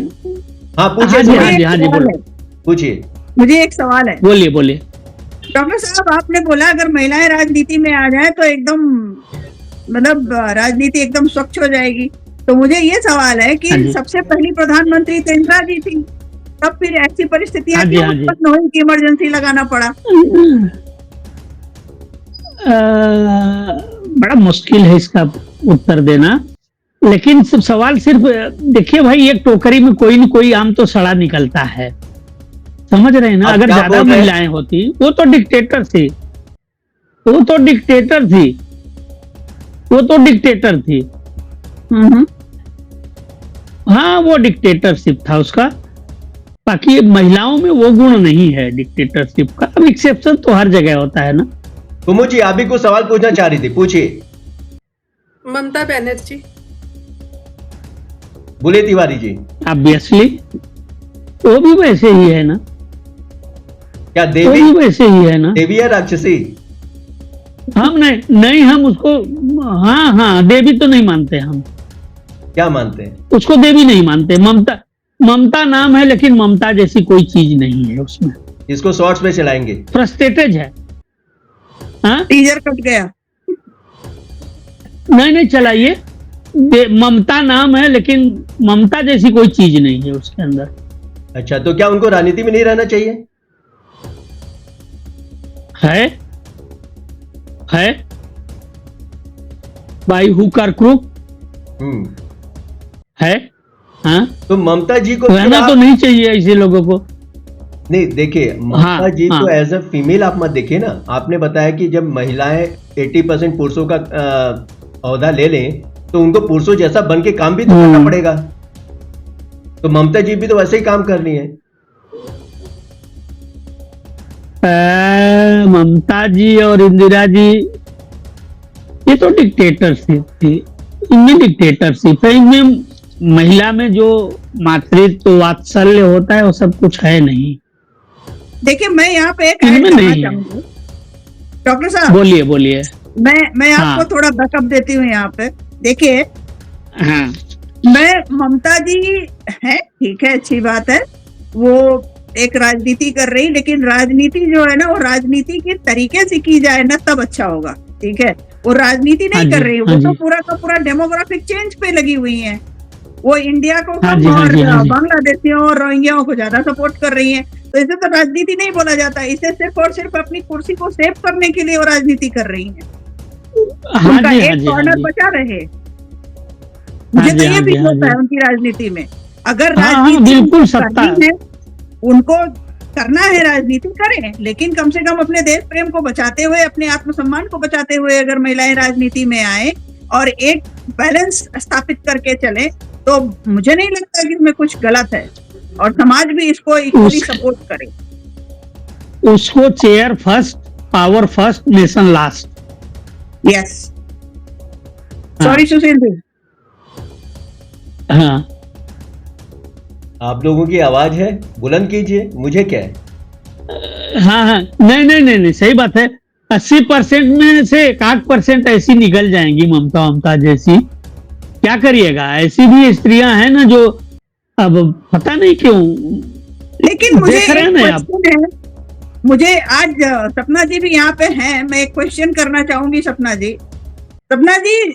हाँ पूछिए, हाँ जी, बोलिए, हाँ जी, हाँ जी, बोलो, पूछिए। मुझे एक सवाल है। बोलिए बोलिए। डॉक्टर साहब, आपने बोला अगर महिलाएं राजनीति में आ जाए तो एकदम मतलब राजनीति एकदम स्वच्छ हो जाएगी। तो मुझे ये सवाल है हाँ कि जी। सबसे पहली प्रधानमंत्री तो इंदिरा जी थी, तब फिर ऐसी परिस्थितियां हाँ जी, क्यों हाँ जी। उत्पन्न हुई कि इमरजेंसी लगाना पड़ा? बड़ा मुश्किल है इसका उत्तर देना, लेकिन सब सवाल सिर्फ देखिए भाई, एक टोकरी में कोई न कोई आम तो सड़ा निकलता है, समझ रहे हैं ना। आप अगर क्या ज्यादा बोल रहे हैं? महिलाएं होती, वो तो डिक्टेटर थी, वो तो डिक्टेटर थी, वो तो डिक्टेटर थी। हम्म। हाँ, वो डिक्टेटरशिप था उसका। बाकी महिलाओं में वो गुण नहीं है डिक्टेटरशिप का। अब एक्सेप्शन तो हर जगह होता है ना। कुमुद जी, आप भी कुछ सवाल पूछना चाह रही थी, पूछिए। ममता बनर्जी। बोलिए तिवारी जी। ऑब्वियसली वो भी वैसे ही है ना, क्या वो देवी भी वैसे ही है ना। देवी या राक्षसी? हम नहीं हम उसको, हाँ हाँ, देवी तो नहीं मानते हम, क्या मानते हैं? उसको देवी नहीं मानते। ममता नाम है, लेकिन ममता जैसी कोई चीज नहीं है उसमें। इसको शॉर्ट्स पे चलाएंगे। फ्रस्ट्रेटेड है। हाँ, टीजर कट गया। नहीं चलाइए। ममता नाम है, लेकिन ममता जैसी कोई चीज नहीं है उसके अंदर। अच्छा, तो क्या उनको राजनीति में नहीं रहना चाहिए? है बाई हुक और क्रूक है। हाँ, तो ममता जी को रहना फिर तो नहीं चाहिए ऐसे लोगों को। नहीं, देखिए ममता हाँ, जी को हाँ। एज अ फीमेल आप मत देखिए ना। आपने बताया कि जब महिलाएं 80% पुरुषों का ओहदा ले लें तो उनको पुरुषों जैसा बन के काम भी तो करना पड़ेगा। तो ममता जी भी तो वैसे ही काम कर रही है। ममता जी और इंदिरा जी ये तो डिक्टेटरशिप थी, इनमें डिक्टेटरशिप है। इनमें महिला में जो मातृत्व वात्सल्य होता है वो सब कुछ है नहीं। देखिए, मैं यहाँ पे एक इनमें ऐड करना नहीं है। चाहूंगी डॉक्टर साहब। बोलिए बोलिए। मैं आपको हाँ। थोड़ा बैकअप देती हूँ यहाँ पे। देखिए, हाँ, मैं ममता जी है, ठीक है, अच्छी बात है, वो एक राजनीति कर रही, लेकिन राजनीति जो है ना, वो राजनीति के तरीके से की जाए ना तब अच्छा होगा। ठीक है, वो राजनीति हाँ नहीं जी, कर रही, वो हाँ तो जी। पूरा का पूरा डेमोग्राफिक चेंज पे लगी हुई है। वो इंडिया को हाँ कम जी, हाँ और जी, हाँ जी। बांग्लादेशियों और रोहिंग्याओं को ज्यादा सपोर्ट कर रही है। तो इसे तो राजनीति नहीं बोला जाता, इसे सिर्फ और सिर्फ अपनी कुर्सी को सेव करने के लिए वो राजनीति कर रही है। हाँ उनका जी, हाँ एक जी, हाँ कॉर्नर जी। बचा रहे। मुझे हाँ तो जी, ये हाँ भी जी, हाँ होता जी। है उनकी राजनीति में। अगर हाँ, राजनीति बिल्कुल उनको सत्ता करनी है, उनको करना है राजनीति करें, लेकिन कम से कम अपने देश प्रेम को बचाते हुए, अपने आत्मसम्मान को बचाते हुए अगर महिलाएं राजनीति में आए और एक बैलेंस स्थापित करके चले, तो मुझे नहीं लगता कि इसमें कुछ गलत है, और समाज भी इसको इक्वली सपोर्ट करे। उसको chair first, power first, nation last. Yes, sorry Sushil ji. हाँ, आप लोगों की आवाज है, बुलंद कीजिए, मुझे क्या है। हाँ, नहीं, सही बात है। 80% में से 1% ऐसी निकल जाएंगी ममता जैसी। क्या करिएगा, ऐसी भी स्त्रियां हैं ना जो अब पता नहीं क्यों। लेकिन मुझे देख रहे हैं एक ना आप? क्वेश्चन है, मुझे आज सपना जी भी यहाँ पे हैं, मैं एक क्वेश्चन करना चाहूंगी सपना जी। सपना जी,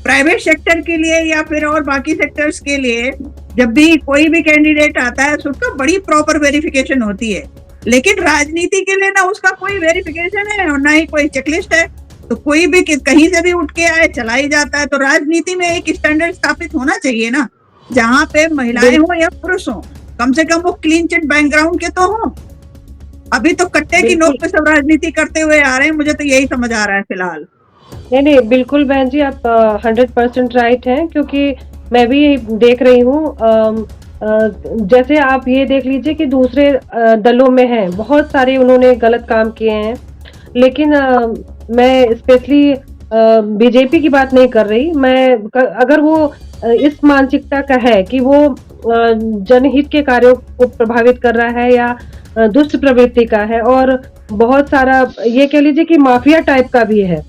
प्राइवेट सेक्टर के लिए या फिर और बाकी सेक्टर्स के लिए जब भी कोई भी कैंडिडेट आता है तो उसका बड़ी प्रॉपर वेरिफिकेशन होती है, लेकिन राजनीति के लिए ना उसका कोई वेरिफिकेशन है और ना ही कोई चेकलिस्ट है। तो कोई भी कहीं से भी उठ के आए, चला ही जाता है। तो राजनीति में एक स्टैंडर्ड स्थापित होना चाहिए ना, जहाँ पे महिलाएं हो या पुरुष हो, कम से कम वो क्लीन चिट बैकग्राउंड के तो हो। अभी तो कट्टे की नोक पे सब राजनीति करते हुए आ रहे हैं, मुझे तो यही समझ आ रहा है फिलहाल। नहीं, बिल्कुल बहन जी, आप 100% राइट हैं, क्योंकि मैं भी यही देख रही हूँ। जैसे आप ये देख लीजिए कि दूसरे दलों में हैं, बहुत सारे उन्होंने गलत काम किए हैं। लेकिन मैं स्पेशली बीजेपी की बात नहीं कर रही। अगर वो इस मानसिकता का है कि वो जनहित के कार्यों को प्रभावित कर रहा है, या दुष्ट प्रवृत्ति का है, और बहुत सारा ये कह लीजिए कि माफिया टाइप का भी है,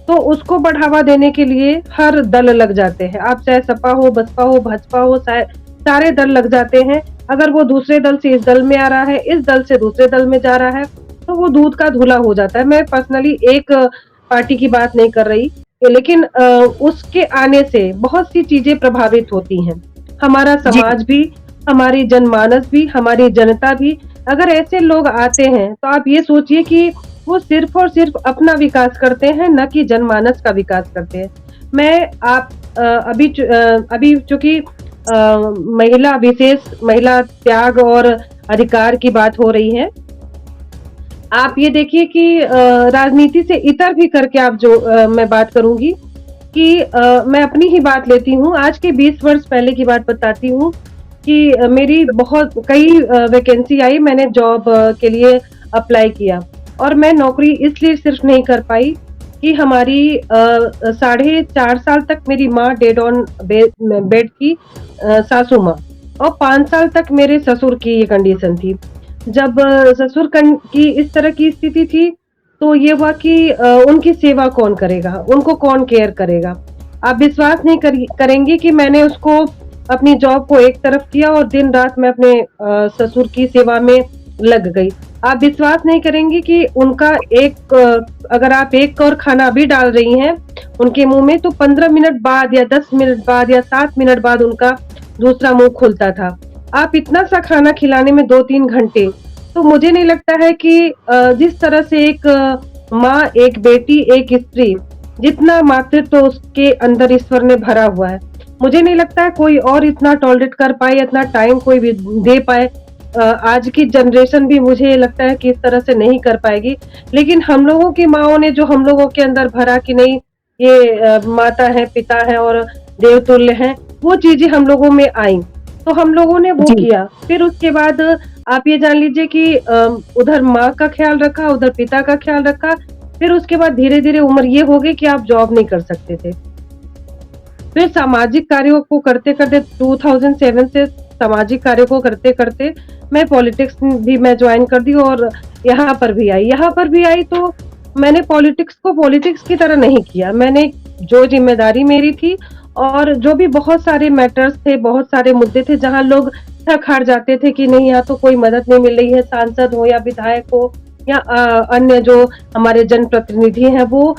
तो उसको बढ़ावा देने के लिए हर दल लग जाते हैं। आप चाहे सपा हो, बसपा हो, भाजपा हो, सारे दल लग जाते हैं। अगर वो दूसरे दल से इस दल में आ रहा है, इस दल से दूसरे दल में जा रहा है, तो वो दूध का धुला हो जाता है। मैं पर्सनली एक पार्टी की बात नहीं कर रही, लेकिन उसके आने से बहुत सी चीजें प्रभावित होती हैं। हमारा जी समाज भी, हमारी जनमानस भी, हमारी जनता भी। अगर ऐसे लोग आते हैं, तो आप ये सोचिए कि वो सिर्फ और सिर्फ अपना विकास करते हैं, न कि जनमानस का विकास करते हैं। मैं आप अभी चूंकि महिला त्याग और अधिकार की बात हो रही है, आप ये देखिए कि राजनीति से इतर भी करके आप मैं बात करूंगी कि मैं अपनी ही बात लेती हूँ। आज के 20 वर्ष पहले की बात बताती हूँ कि मेरी बहुत कई वैकेंसी आई, मैंने जॉब के लिए अप्लाई किया, और मैं नौकरी इसलिए सिर्फ नहीं कर पाई कि हमारी 4.5 साल तक मेरी माँ डेड ऑन बेड थी, सासू माँ, और 5 साल तक मेरे ससुर की ये कंडीशन थी। जब ससुर की इस तरह की स्थिति थी, तो ये हुआ कि उनकी सेवा कौन करेगा, उनको कौन केयर करेगा। आप विश्वास नहीं करेंगे कि मैंने उसको अपनी जॉब को एक तरफ किया और दिन रात मैं अपने ससुर की सेवा में लग गई। आप विश्वास नहीं करेंगे कि उनका अगर आप एक और खाना भी डाल रही हैं उनके मुंह में, तो 15 मिनट बाद या 10 मिनट बाद या 7 मिनट बाद उनका दूसरा मुंह खुलता था। आप इतना सा खाना खिलाने में 2-3 घंटे, तो मुझे नहीं लगता है कि जिस तरह से एक माँ, एक बेटी, एक स्त्री, जितना मातृत्व तो उसके अंदर ईश्वर ने भरा हुआ है, मुझे नहीं लगता है कोई और इतना टॉलरेट कर पाए, इतना टाइम कोई भी दे पाए। आज की जनरेशन भी मुझे लगता है कि इस तरह से नहीं कर पाएगी। लेकिन हम लोगों की माँओं ने जो हम लोगों के अंदर भरा कि नहीं, ये माता है, पिता है और देवतुल्य हैं, वो चीजें हम लोगों में आई, तो हम लोगों ने वो जी किया। फिर उसके बाद आप ये जान लीजिए कि उधर माँ का ख्याल रखा, उधर पिता का ख्याल रखा। फिर उसके बाद धीरे धीरे उम्र ये हो गई कि आप जॉब नहीं कर सकते थे। फिर सामाजिक कार्यों को करते करते 2007 से सामाजिक कार्यों को करते करते मैं पॉलिटिक्स भी मैं ज्वाइन कर दी, और यहाँ पर भी आई। तो मैंने पॉलिटिक्स को पॉलिटिक्स की तरह नहीं किया। मैंने जो जिम्मेदारी मेरी थी, और जो भी बहुत सारे मैटर्स थे, बहुत सारे मुद्दे थे जहां लोग थक हार जाते थे कि नहीं, यहाँ तो कोई मदद नहीं मिल रही है, सांसद हो या विधायक हो या अन्य जो हमारे जनप्रतिनिधि हैं, वो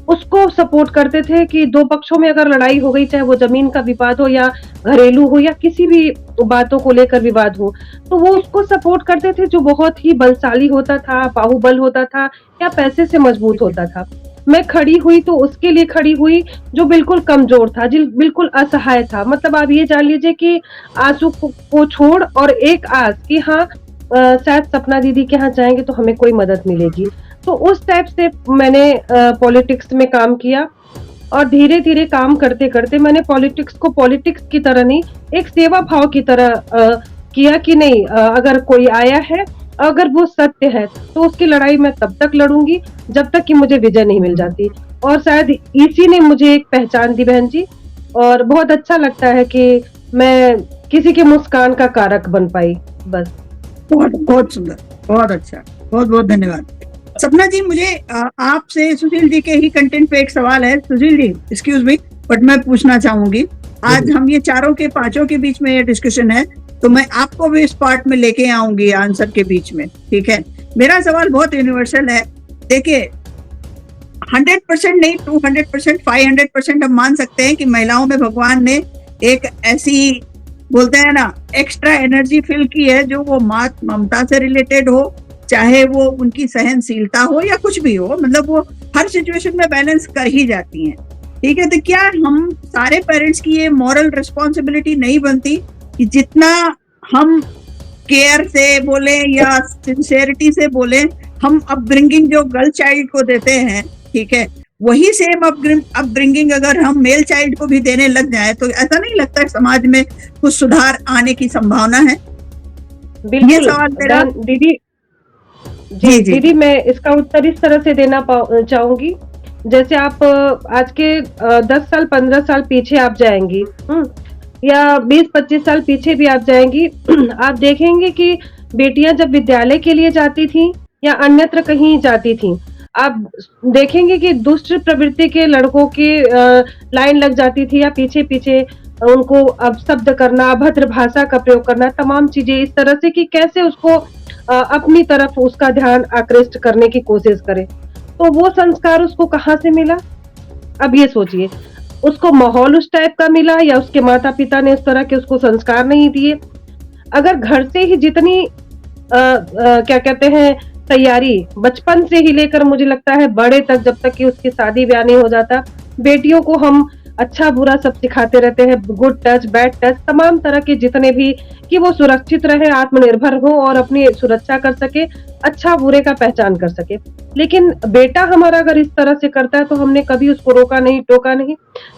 उसको सपोर्ट करते थे कि दो पक्षों में अगर लड़ाई हो गई, चाहे वो जमीन का विवाद हो या घरेलू हो या किसी भी बातों को लेकर विवाद हो, तो वो उसको सपोर्ट करते थे जो बहुत ही बलशाली होता था, बाहुबल होता था या पैसे से मजबूत होता था। मैं खड़ी हुई तो उसके लिए खड़ी हुई जो बिल्कुल कमजोर था, बिल्कुल असहाय था। मतलब आप ये जान लीजिए कि आंसू को छोड़ और एक आस कि हाँ, शायद सपना दीदी के यहाँ जाएंगे तो हमें कोई मदद मिलेगी। तो उस टाइप से मैंने पॉलिटिक्स में काम किया, और धीरे धीरे काम करते करते मैंने पॉलिटिक्स को पॉलिटिक्स की तरह नहीं, एक सेवा भाव की तरह किया कि नहीं, अगर कोई आया है, अगर वो सत्य है, तो उसकी लड़ाई मैं तब तक लड़ूंगी जब तक कि मुझे विजय नहीं मिल जाती। और शायद इसी ने मुझे एक पहचान दी बहन जी, और बहुत अच्छा लगता है कि मैं किसी के मुस्कान का कारक बन पाई। बस। बहुत बहुत सुंदर, बहुत अच्छा, बहुत बहुत धन्यवाद। सपना जी, मुझे आपसे सुशील जी के ही कंटेंट पे एक सवाल है। Sushil ji, excuse me, but मैं पूछना चाहूंगी, आज हम ये चारों के पांचों के बीच में ये डिस्कशन है, तो मैं आपको भी इस पार्ट में लेके आऊंगी आंसर के बीच में, ठीक है? मेरा सवाल बहुत यूनिवर्सल है। देखिए, 100% नहीं, 200%, 500% हम मान सकते हैं कि महिलाओं में भगवान ने एक ऐसी, बोलते हैं ना, एक्स्ट्रा एनर्जी फिल की है, जो वो ममता से रिलेटेड हो, चाहे वो उनकी सहनशीलता हो या कुछ भी हो, मतलब वो हर सिचुएशन में बैलेंस कर ही जाती हैं, ठीक है? तो क्या हम सारे पेरेंट्स की ये मॉरल रिस्पॉन्सिबिलिटी नहीं बनती कि जितना हम केयर से बोले या सिंसेरिटी से बोले, हम अपब्रिंगिंग जो गर्ल चाइल्ड को देते हैं, ठीक है, वही सेम अपब्रिंगिंग अगर हम मेल चाइल्ड को भी देने लग जाए तो ऐसा नहीं लगता है समाज में कुछ सुधार आने की संभावना है? ये बिल्कुल सवाल मेरा। दीदी जी जी जी दीदी, मैं इसका उत्तर इस तरह से देना चाहूंगी। जैसे आप आज के 10 साल 15 साल पीछे आप जाएंगी, या 20-25 साल पीछे भी आप जाएंगी, आप देखेंगे कि बेटियां जब विद्यालय के लिए जाती थी या अन्यत्र कहीं जाती थी, आप देखेंगे कि दुष्ट प्रवृत्ति के लड़कों की लाइन लग जाती थी, या पीछे पीछे उनको अपशब्द करना, अभद्र भाषा का प्रयोग करना, तमाम चीजें इस तरह से कि कैसे उसको अपनी तरफ उसका ध्यान आकृष्ट करने की कोशिश करे। तो वो संस्कार उसको कहाँ से मिला? अब ये सोचिए, उसको माहौल उस टाइप का मिला या उसके माता पिता ने उस तरह के उसको संस्कार नहीं दिए? अगर घर से ही जितनी क्या कहते हैं तैयारी बचपन से ही लेकर मुझे लगता है बड़े तक, जब तक कि उसकी शादी ब्याह नहीं हो जाता, बेटियों को हम अच्छा बुरा सब सिखाते रहते हैं, गुड टच बैड टच तमाम तरह के जितने भी, कि वो सुरक्षित रहे, आत्मनिर्भर हो और अपनी सुरक्षा कर सके, अच्छा बुरे का पहचान कर सके। लेकिन बेटा हमारा अगर इस तरह से करता है तो हमने कभी उसको रोका नहीं, टोका नहीं।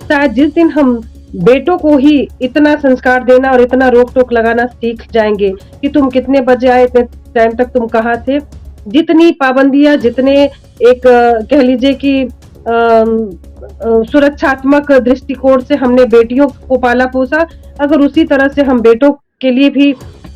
शायद जिस दिन हम बेटों को ही इतना संस्कार देना और इतना रोक टोक लगाना सीख जाएंगे कि तुम कितने बजे आए, इतने टाइम तक तुम कहाँ थे, जितनी पाबंदियां, जितने एक कह लीजिए कि सुरक्षात्मक दृष्टिकोण से हमने बेटियों को पाला पोसा, अगर उसी तरह से हम बेटों के लिए भी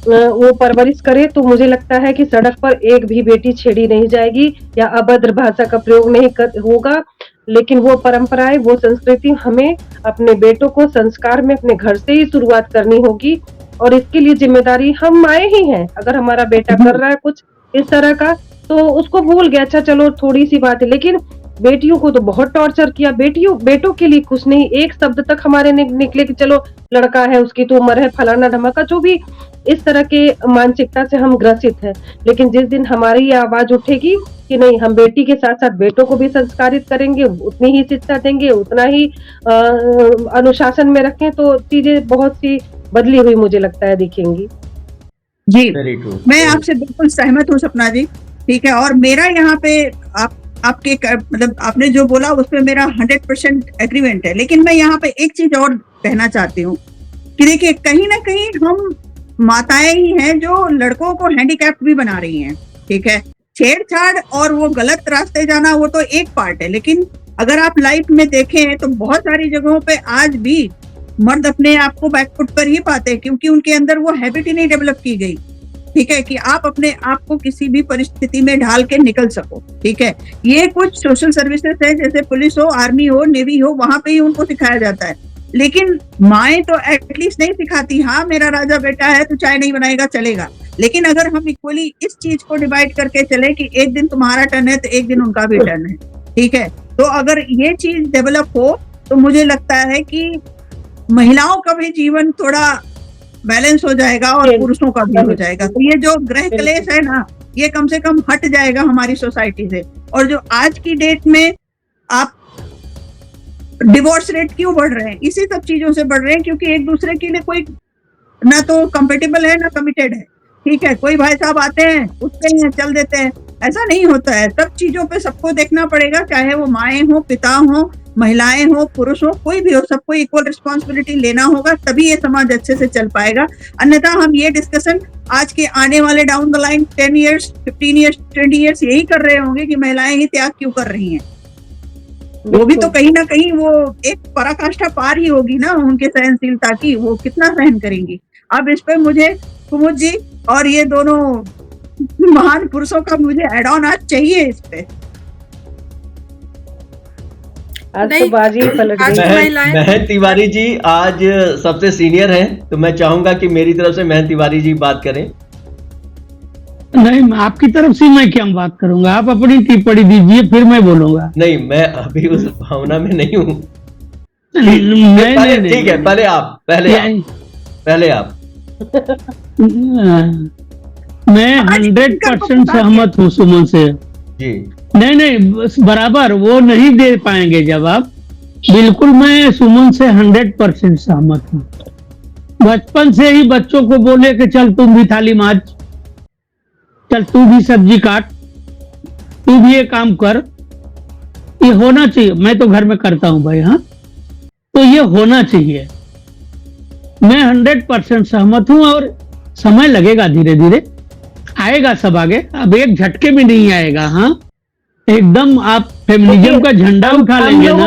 वो परवरिश करें तो मुझे लगता है कि सड़क पर एक भी बेटी छेड़ी नहीं जाएगी या अभद्र भाषा का प्रयोग नहीं होगा। लेकिन वो परंपराएं, वो संस्कृति हमें अपने बेटों को संस्कार में अपने घर से ही शुरुआत करनी होगी, और इसके लिए जिम्मेदारी हम माए ही हैं। अगर हमारा बेटा कर रहा है कुछ इस तरह का तो उसको भूल गया, अच्छा चलो थोड़ी सी बात है, लेकिन बेटियों को तो बहुत टॉर्चर किया। बेटों के लिए कुछ नहीं, एक शब्द तक हमारे निकले कि चलो लड़का है, उसकी तो उम्र है, फलाना धमाका, जो भी इस तरह के मानसिकता से हम ग्रसित हैं। लेकिन जिस दिन हमारी ये आवाज उठेगी कि नहीं, हम बेटी के साथ साथ बेटों को भी संस्कारित करेंगे, उतनी ही शिक्षा देंगे, उतना ही अनुशासन में रखें, तो चीजें बहुत सी बदली हुई मुझे लगता है दिखेंगी। जी, वेरी ट्रू। मैं आपसे बिल्कुल सहमत हूँ सपना जी, ठीक है। और मेरा यहाँ पे आपके मतलब आपने जो बोला उस पर मेरा 100% एग्रीमेंट है। लेकिन मैं यहाँ पे एक चीज और कहना चाहती हूँ कि देखिए, कहीं ना कहीं हम माताएं ही हैं जो लड़कों को हैंडीकैप्ड भी बना रही हैं, ठीक है। छेड़छाड़ और वो गलत रास्ते जाना वो तो एक पार्ट है, लेकिन अगर आप लाइफ में देखें तो बहुत सारी जगहों पे आज भी मर्द अपने आप को बैकफुट पर ही पाते हैं, क्योंकि उनके अंदर वो हैबिट ही नहीं डेवलप की गई, ठीक है, कि आप अपने आप को किसी भी परिस्थिति में ढाल के निकल सको, ठीक है। ये कुछ सोशल सर्विसेज है, जैसे पुलिस हो, आर्मी हो, नेवी हो, वहां पे ही उनको सिखाया जाता है। लेकिन माएँ तो एटलीस्ट नहीं सिखाती, हाँ मेरा राजा बेटा है तो चाय नहीं बनाएगा चलेगा। लेकिन अगर हम इक्वली इस चीज को डिवाइड करके चले कि एक दिन तुम्हारा टर्न है तो एक दिन उनका भी टर्न है, ठीक है, तो अगर ये चीज डेवलप हो तो मुझे लगता है कि महिलाओं का भी जीवन थोड़ा बैलेंस हो जाएगा और पुरुषों का भी हो जाएगा। तो ये जो ग्रह क्लेश है ना, ये कम से कम हट जाएगा हमारी सोसाइटी से। और जो आज की डेट में आप डिवोर्स रेट क्यों बढ़ रहे हैं, इसी सब चीजों से बढ़ रहे हैं, क्योंकि एक दूसरे के लिए कोई ना तो कंपेटेबल है ना कमिटेड है, ठीक है। कोई भाई साहब आते हैं, उठते हैं, चल देते हैं, ऐसा नहीं होता है। सब चीजों पे सबको देखना पड़ेगा, चाहे वो माएँ हो, पिता हो, महिलाएं हो, पुरुष हो, कोई भी हो, सबको इक्वल रिस्पॉन्सिबिलिटी लेना होगा, तभी ये समाज अच्छे से चल पाएगा। अन्यथा हम ये डिस्कशन आज के आने वाले down the line 10 years, 15 years, 20 years यही कर रहे होंगे कि महिलाएं ही त्याग क्यों कर रही हैं। वो भी तो कहीं ना कहीं वो एक पराकाष्ठा पार ही होगी ना उनके सहनशीलता की, वो कितना सहन करेंगी। अब इस पे मुझे कुमुद जी और ये दोनों महान पुरुषों का मुझे एड ऑन आज चाहिए इस पे। आज तो बाजी पलट गई। महन तिवारी जी आज सबसे सीनियर हैं, तो मैं चाहूंगा कि मेरी तरफ से महन तिवारी जी बात करें। नहीं, आपकी तरफ से मैं क्या बात करूंगा, आप अपनी टिप्पणी दीजिए फिर मैं बोलूंगा। नहीं, मैं अभी उस भावना में नहीं हूँ। नहीं, ठीक है, पहले आप। मैं 100% सहमत हूँ सुमन से जी। नहीं, बराबर वो नहीं दे पाएंगे जवाब। बिल्कुल मैं सुमन से 100% सहमत हूँ। बचपन से ही बच्चों को बोले कि चल तुम भी थाली मांज, चल तू भी सब्जी काट, तू भी ये काम कर, ये होना चाहिए। मैं तो घर में करता हूं भाई। हाँ, तो ये होना चाहिए। मैं 100% सहमत हूं और समय लगेगा, धीरे धीरे आएगा सब आगे। अब एक झटके में नहीं आएगा। हाँ, एकदम आप फेमिनिज्म का झंडा उठा लेंगे ना।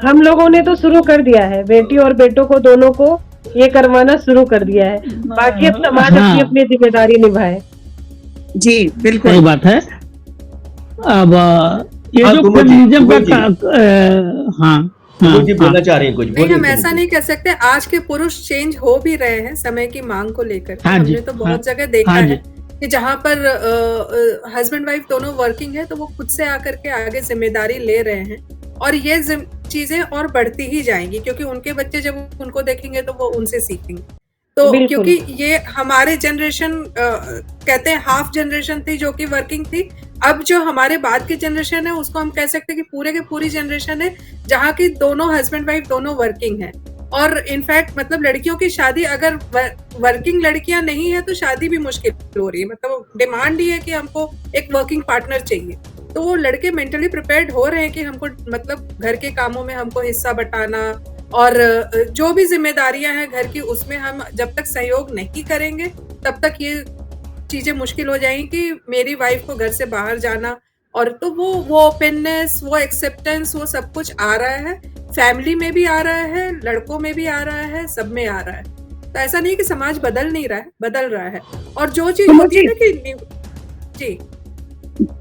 हम लोगों ने तो शुरू कर दिया है, बेटी और बेटों को दोनों को ये करवाना शुरू कर दिया है। बाकी अब समाज हाँ। अपनी अपनी जिम्मेदारी निभाए। जी बिल्कुल सही बात है। अब ये हाँ, जो कुमुद जी, फेमिनिज्म कुमुद जी। हाँ कुमुद जी हाँ बोलना चाह रही हैं कुछ, नहीं, बोलिए हम कुमुद ऐसा जी। नहीं कह सकते। आज के पुरुष चेंज हो भी रहे हैं समय की मांग को लेकर के। हाँ जी, हमने तो बहुत हाँ, जगह देखा हाँ जी। है कि जहाँ पर हस्बैंड वाइफ दोनों वर्किंग है तो वो खुद से आकर के आगे जिम्मेदारी ले रहे हैं, और ये चीजें और बढ़ती ही जाएंगी, क्योंकि उनके बच्चे जब उनको देखेंगे तो वो उनसे सीखेंगे। तो बिल्कुल। क्योंकि ये हमारे जनरेशन कहते हैं हाफ जनरेशन थी जो कि वर्किंग थी। अब जो हमारे बाद की जनरेशन है उसको हम कह सकते हैं कि पूरे के पूरी जनरेशन है जहाँ की दोनों हस्बैंड वाइफ दोनों वर्किंग है। और इनफैक्ट मतलब लड़कियों की शादी, अगर वर्किंग लड़कियां नहीं है तो शादी भी मुश्किल हो रही है। मतलब डिमांड ही है कि हमको एक वर्किंग पार्टनर चाहिए। तो वो लड़के मेंटली प्रिपेयर्ड हो रहे हैं कि हमको मतलब घर के कामों में हमको हिस्सा बटाना, और जो भी जिम्मेदारियां हैं घर की उसमें हम जब तक सहयोग नहीं करेंगे तब तक ये चीजें मुश्किल हो जाएंगी कि मेरी वाइफ को घर से बाहर जाना। और तो वो ओपननेस, वो एक्सेप्टेंस, वो सब कुछ आ रहा है। फैमिली में भी आ रहा है, लड़कों में भी आ रहा है, सब में आ रहा है। तो ऐसा नहीं कि समाज बदल नहीं रहा है, बदल रहा है। और जो चीज होती है ना कि जी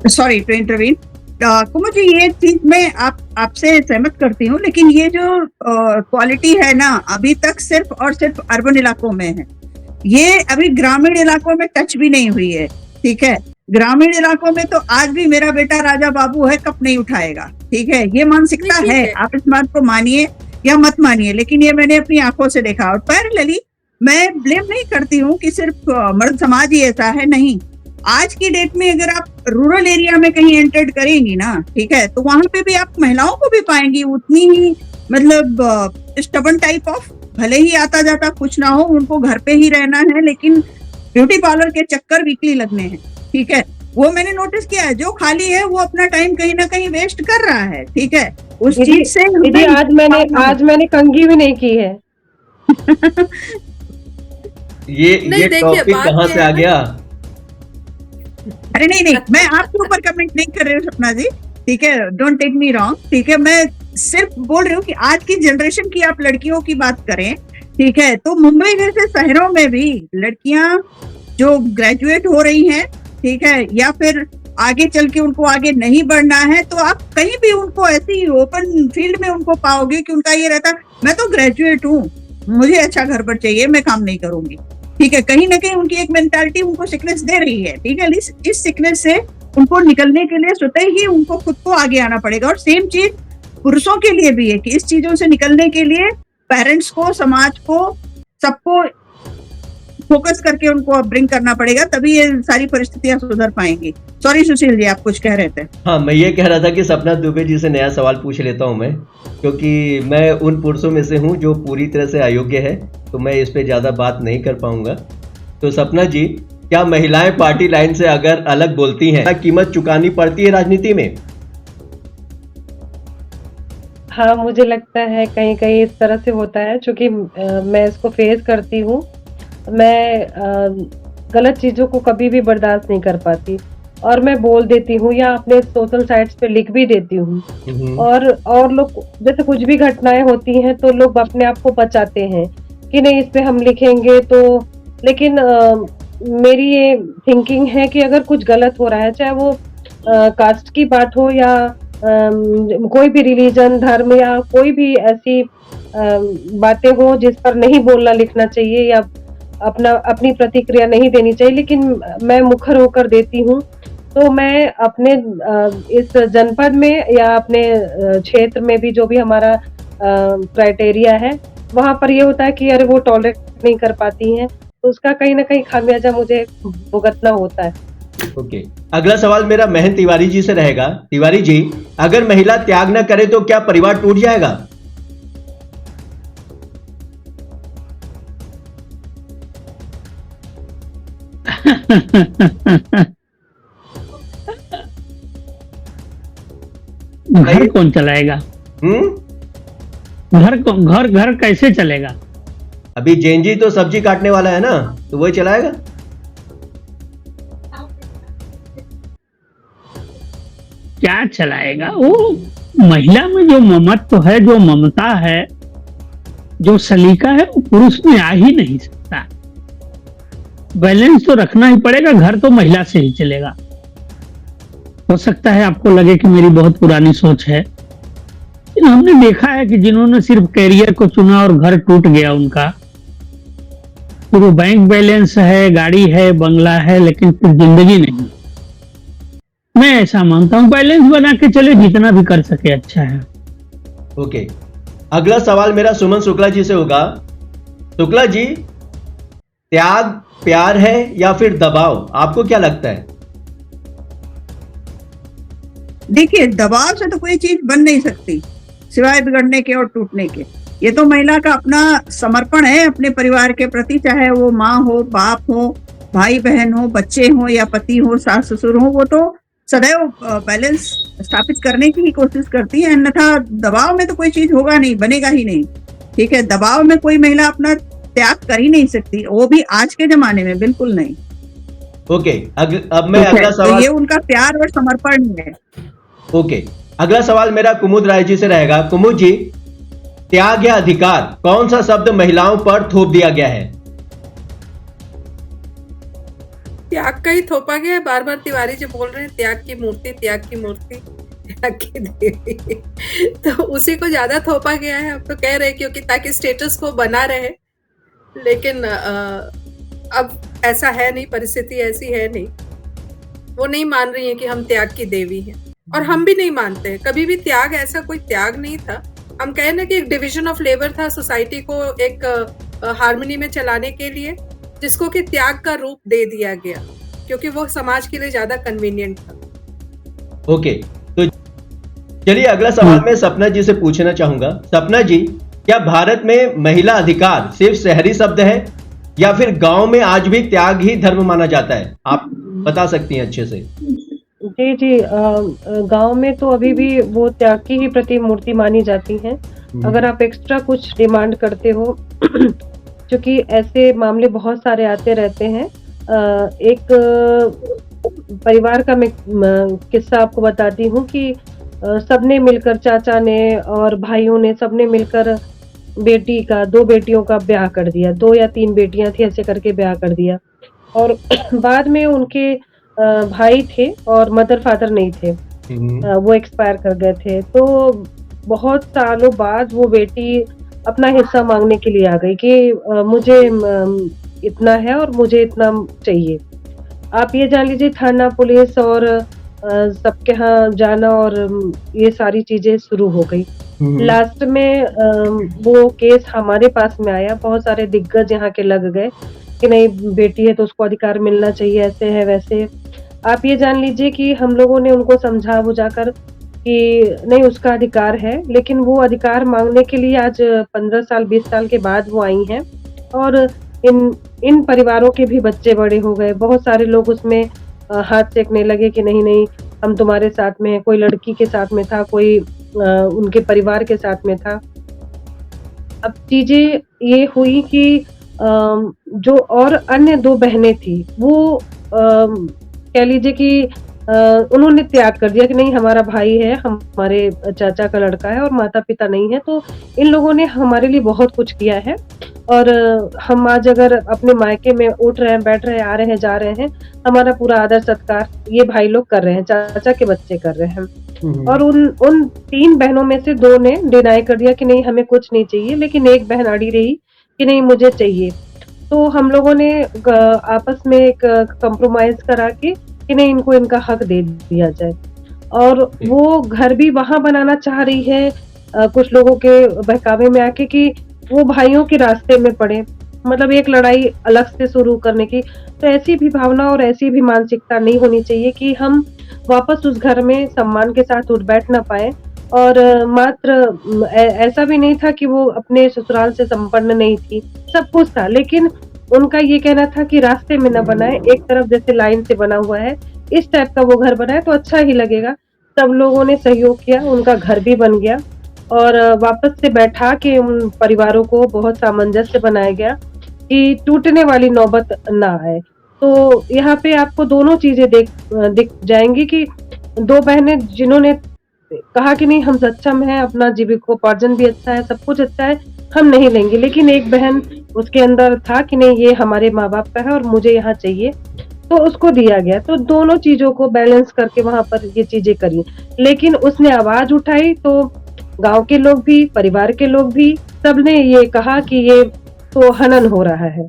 सॉरी टू इंटरवीन। कुमुद जी, ये चीज मैं आपसे सहमत करती हूँ, लेकिन ये जो क्वालिटी है ना अभी तक सिर्फ और सिर्फ अर्बन इलाकों में है। ये अभी ग्रामीण इलाकों में टच भी नहीं हुई है। ठीक है, ग्रामीण इलाकों में तो आज भी मेरा बेटा राजा बाबू है, कप नहीं उठाएगा। ठीक है, ये मानसिकता ठीक है। है। आप इस बात को मानिए या मत मानिए, लेकिन ये मैंने अपनी आंखों से देखा। और पैरेलली मैं ब्लेम नहीं करती हूँ कि सिर्फ मर्द समाज ही ऐसा है, नहीं। आज की डेट में अगर आप रूरल एरिया में कहीं एंटर्ड करेंगी ना, ठीक है, तो वहां पे भी आप महिलाओं को भी पाएंगी उतनी ही, मतलब स्टबन टाइप ऑफ, भले ही आता जाता कुछ ना हो, उनको घर पे ही रहना है, लेकिन ब्यूटी पार्लर के चक्कर वीकली लगने हैं। ठीक है, वो मैंने नोटिस किया है। जो खाली है वो अपना टाइम कहीं ना कहीं वेस्ट कर रहा है। ठीक है, उस चीज से दीदी आज मैंने कंघी भी नहीं की है। नहीं, ये देखिए, टॉपिक बात कहाँ ये से है आ ना- गया? अरे नहीं, मैं आपके ऊपर कमेंट नहीं कर रही हूँ सपना जी। ठीक है, डोंट टेक मी रॉन्ग। ठीक है, मैं सिर्फ बोल रही हूँ कि आज की जनरेशन की आप लड़कियों की बात करें, ठीक है, तो मुंबई जैसे शहरों में भी लड़कियां जो ग्रेजुएट हो रही हैं, ठीक है, या फिर आगे चल के उनको आगे नहीं बढ़ना है, तो आप कहीं भी उनको ऐसी ओपन फील्ड में उनको पाओगे कि उनका ये रहता है, मैं तो ग्रेजुएट हूँ, मुझे अच्छा घर पर चाहिए, मैं काम नहीं करूंगी। ठीक है, कहीं ना कहीं उनकी एक मेंटालिटी उनको सिकनेस दे रही है। ठीक है, इस सिकनेस से उनको निकलने के लिए स्वतः ही उनको खुद को आगे आना पड़ेगा। और सेम चीज पुरुषों के लिए भी है कि इस चीजों से निकलने के लिए पेरेंट्स को, समाज को, सबको फोकस करके उनको ब्रिंग करना पड़ेगा, तभी ये सारी परिस्थितियां सुधर पाएंगी। सॉरी सुशील जी, आप कुछ कह रहे थे। हाँ, मैं ये कह रहा था कि सपना दुबे जी से नया सवाल पूछ लेता हूँ मैं, क्योंकि मैं उन पुरुषों में से हूँ जो पूरी तरह से अयोग्य है, तो मैं इस पे ज़्यादा बात नहीं कर पाऊंगा। तो सपना जी, क्या महिलाएं पार्टी लाइन से अगर अलग बोलती हैं, क्या कीमत चुकानी पड़ती है राजनीति में? हाँ, मुझे लगता है कहीं कहीं इस तरह से होता है, क्योंकि मैं इसको फेस करती हूँ। मैं गलत चीजों को कभी भी बर्दाश्त नहीं कर पाती, और मैं बोल देती हूँ या अपने सोशल साइट्स पे लिख भी देती हूँ। और लोग जैसे कुछ भी घटनाएं होती हैं तो लोग अपने आप को बचाते हैं कि नहीं, इस पे हम लिखेंगे तो। लेकिन मेरी ये थिंकिंग है कि अगर कुछ गलत हो रहा है, चाहे वो कास्ट की बात हो या कोई भी रिलीजन, धर्म या कोई भी ऐसी बातें हो जिस पर नहीं बोलना लिखना चाहिए या अपनी प्रतिक्रिया नहीं देनी चाहिए, लेकिन मैं मुखर होकर देती हूँ। तो मैं अपने इस जनपद में या अपने क्षेत्र में भी जो भी हमारा क्राइटेरिया है, वहां पर ये होता है कि अरे वो टॉलरेट नहीं कर पाती हैं, तो उसका कहीं ना कहीं खामियाजा मुझे भुगतना होता है। ओके, अगला सवाल मेरा महन तिवारी जी से रहेगा। तिवारी जी, अगर महिला त्याग न करे तो क्या परिवार टूट जाएगा? घर कौन चलाएगा? हम्म। घर कैसे चलेगा? अभी जेनजी तो सब्जी काटने वाला है ना, तो वही चलाएगा। क्या चलाएगा? वो महिला में जो ममत्व है, जो ममता है, जो सलीका है, वो पुरुष में आ ही नहीं सकता। बैलेंस तो रखना ही पड़ेगा। घर तो महिला से ही चलेगा। हो सकता है आपको लगे कि मेरी बहुत पुरानी सोच है, लेकिन हमने देखा है कि जिन्होंने सिर्फ कैरियर को चुना और घर टूट गया उनका, फिर वो बैंक बैलेंस है, गाड़ी है, बंगला है, लेकिन फिर जिंदगी नहीं। मैं ऐसा मानता हूँ बैलेंस बना के चले, जितना भी कर सके अच्छा है। ओके, अगला सवाल मेरा सुमन शुक्ला जी से होगा। शुक्ला जी, त्याग प्यार है या फिर दबाव? आपको क्या लगता है? देखिए, दबाव से तो कोई चीज बन नहीं सकती सिवाय बिगड़ने के और टूटने के। ये तो महिला का अपना समर्पण है अपने परिवार के प्रति, चाहे वो माँ हो, बाप हो, भाई बहन हो, बच्चे हो या पति हो, सास ससुर हो। वो तो सदैव बैलेंस स्थापित करने की ही कोशिश करती है, अन्यथा दबाव में तो कोई चीज होगा नहीं, बनेगा ही नहीं। ठीक है, दबाव में कोई महिला अपना त्याग कर ही नहीं सकती, वो भी आज के जमाने में बिल्कुल नहीं। ओके, अब मैं अगला तो सवाल। ये उनका प्यार और समर्पण है। ओके, अगला सवाल मेरा कुमुद राय जी से रहेगा। कुमुद जी, त्याग या अधिकार, कौन सा शब्द महिलाओं पर थोप दिया गया है? त्याग का ही थोपा गया है। बार बार तिवारी जी बोल रहे हैं त्याग की मूर्ति, त्याग की मूर्ति, त्याग की देवी। तो उसी को ज्यादा थोपा गया है। अब तो कह रहे हैं क्योंकि ताकि स्टेटस को बना रहे, लेकिन अब ऐसा है नहीं, परिस्थिति ऐसी है नहीं। वो नहीं मान रही है कि हम त्याग की देवी हैं, और हम भी नहीं मानते हैं। कभी भी त्याग ऐसा कोई त्याग नहीं था। हम कहें ना कि एक डिवीजन ऑफ लेबर था सोसाइटी को एक हार्मनी में चलाने के लिए, जिसको कि त्याग का रूप दे दिया गया क्योंकि वो समाज के लिए ज्यादा कन्वीनियंट था। ओके, तो चलिए अगला सवाल मैं सपना जी से पूछना चाहूंगा। सपना जी, क्या भारत में महिला अधिकार सिर्फ शहरी शब्द है या फिर गांव में आज भी त्याग ही धर्म माना जाता है? आप बता सकती हैं अच्छे से। जी जी, गांव में तो अभी भी वो त्याग की ही प्रतिमूर्ति मानी जाती हैं। अगर आप एक्स्ट्रा कुछ डिमांड करते हो क्योंकि ऐसे मामले बहुत सारे आते रहते हैं। एक परिवार का मैं किस्सा आपको बताती हूँ कि सबने मिलकर, चाचा ने और भाइयों ने सबने मिलकर बेटी का, 2 बेटियों का ब्याह कर दिया। 2 या 3 बेटियां थी, ऐसे करके ब्याह कर दिया। और बाद में उनके भाई थे और मदर फादर नहीं थे, वो एक्सपायर कर गए थे। तो बहुत सालों बाद वो बेटी अपना हिस्सा मांगने के लिए आ गई कि मुझे इतना है और मुझे इतना चाहिए। आप ये जान लीजिए, थाना पुलिस और सबके यहाँ जाना और ये सारी चीजें शुरू हो गई। लास्ट में वो केस हमारे पास में आया। बहुत सारे दिग्गज यहाँ के लग गए कि नहीं, बेटी है तो उसको अधिकार मिलना चाहिए, ऐसे है वैसे। आप ये जान लीजिए कि हम लोगों ने उनको समझा बुझाकर कि नहीं, उसका अधिकार है, लेकिन वो अधिकार मांगने के लिए आज 15 साल 20 साल के बाद वो आई हैं। और इन परिवारों के भी बच्चे बड़े हो गए। बहुत सारे लोग उसमें हाथ सेकने लगे कि नहीं नहीं, हम तुम्हारे साथ में हैं। कोई लड़की के साथ में था, कोई उनके परिवार के साथ में था। अब चीजें ये हुई कि जो और अन्य 2 बहनें थी, वो कह लीजिए कि उन्होंने त्याग कर दिया कि नहीं, हमारा भाई है, हमारे चाचा का लड़का है और माता पिता नहीं है। तो इन लोगों ने हमारे लिए बहुत कुछ किया है और हम आज अगर अपने मायके में उठ रहे हैं, बैठ रहे हैं, आ रहे हैं, जा रहे हैं, हमारा पूरा आदर सत्कार ये भाई लोग कर रहे हैं, चाचा के बच्चे कर रहे हैं। और उन 3 बहनों में से 2 ने डिनाई कर दिया कि नहीं, हमें कुछ नहीं चाहिए, लेकिन एक बहन अड़ी रही कि नहीं, मुझे चाहिए। तो हम लोगों ने आपस में एक कंप्रोमाइज करा कि नहीं, इनको इनका हक दे दिया जाए। और वो घर भी वहां बनाना चाह रही है कुछ लोगों के बहकावे में आके कि वो भाइयों के रास्ते में पड़े, मतलब एक लड़ाई अलग से शुरू करने की। तो ऐसी भी भावना और ऐसी भी मानसिकता नहीं होनी चाहिए कि हम वापस उस घर में सम्मान के साथ उठ बैठ ना पाए। और मात्र ऐसा भी नहीं था कि वो अपने ससुराल से संपन्न नहीं थी, सब कुछ था, लेकिन उनका ये कहना था कि रास्ते में न बनाए, एक तरफ जैसे लाइन से बना हुआ है, इस टाइप का वो घर बनाए तो अच्छा ही लगेगा। सब लोगों ने सहयोग किया, उनका घर भी बन गया और वापस से बैठा के उन परिवारों को बहुत सामंजस्य बनाया गया कि टूटने वाली नौबत ना आए। तो यहाँ पे आपको दोनों चीज़ें दिख जाएँगी कि 2 बहनें जिन्होंने कहा कि नहीं हम सक्षम हैं, अपना जीविकोपार्जन भी अच्छा है, सब कुछ अच्छा है, हम नहीं लेंगे। लेकिन एक बहन उसके अंदर था कि नहीं ये हमारे माँ-बाप का है और मुझे यहाँ चाहिए, तो उसको दिया गया। तो दोनों चीज़ों को बैलेंस करके वहाँ पर ये चीज़ें करी। लेकिन उसने आवाज़ उठाई तो गाँव के लोग भी, परिवार के लोग भी, सबने ये कहा कि ये तो हनन हो रहा है।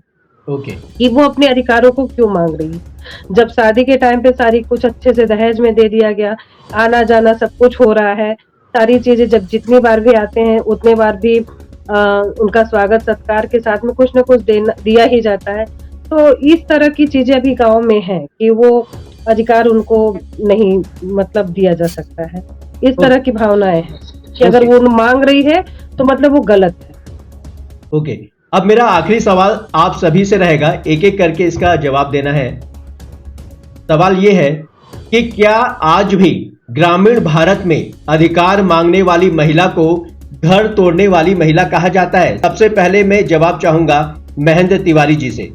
ओके। कि वो अपने अधिकारों को क्यों मांग रही है। जब शादी के टाइम पे सारी कुछ अच्छे से दहेज में दे दिया गया, आना-जाना सब कुछ हो रहा है, सारी चीज़ें जब जितनी बार भी आते हैं उतने बार भी उनका स्वागत-सत्कार के साथ में कुछ न कुछ दिया ही जाता है। तो इस तरह की चीज़ें अभी गाँव में हैं कि वो अधिकार उनको नहीं मतलब दिया जा सकता है। इस तरह की भावनाएँ हैं कि अगर वो माँग रही है तो मतलब वो गलत है। ओके। अब मेरा आखिरी सवाल आप सभी से रहेगा, एक-एक करके इसका जवाब देना है। सवाल ये है कि क्या आज भी ग्रामीण भारत में अधिकार मांगने वाली महिला को घर तोड़ने वाली महिला कहा जाता है? सबसे पहले मैं जवाब चाहूंगा महेंद्र तिवारी जी से।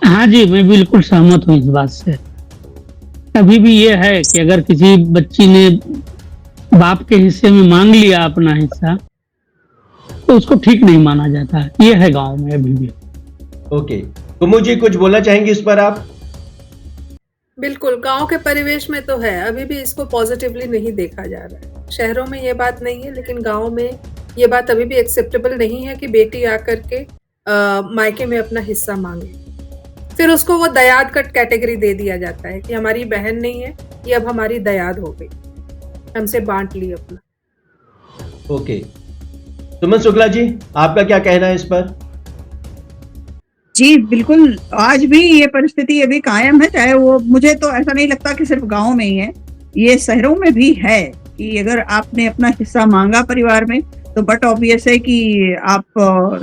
हाँ जी, मैं बिल्कुल सहमत हूँ इस बात से। अभी भी ये है कि अगर किसी बच्ची ने बाप के हिस्से में मांग लिया अपना हिस्सा, तो उसको ठीक नहीं माना जाता है। ये है गांव में अभी भी। ओके, कुमु जी कुछ बोलना चाहेंगे इस पर आप? बिल्कुल, गाँव के परिवेश में तो है, अभी भी इसको पॉजिटिवली नहीं देखा जा रहा है। शहरों में ये बात नहीं है, लेकिन गाँव में ये बात अभी भी एक्सेप्टेबल नहीं है कि बेटी आकर के मायके में अपना हिस्सा मांगे। फिर उसको वो दयाद कट कैटेगरी दे दिया जाता है कि हमारी बहन नहीं है, ये अब हमारी दयाद हो गई, हमसे बांट ली अपना। ओके, सुमन शुक्ला जी आपका क्या कहना है इस पर? जी बिल्कुल, आज भी ये परिस्थिति अभी कायम है, चाहे वो, मुझे तो ऐसा नहीं लगता कि सिर्फ गांव में ही है, ये शहरों में भी है कि अगर आपने अपना हिस्सा मांगा परिवार में तो बट ऑब्वियस है कि आप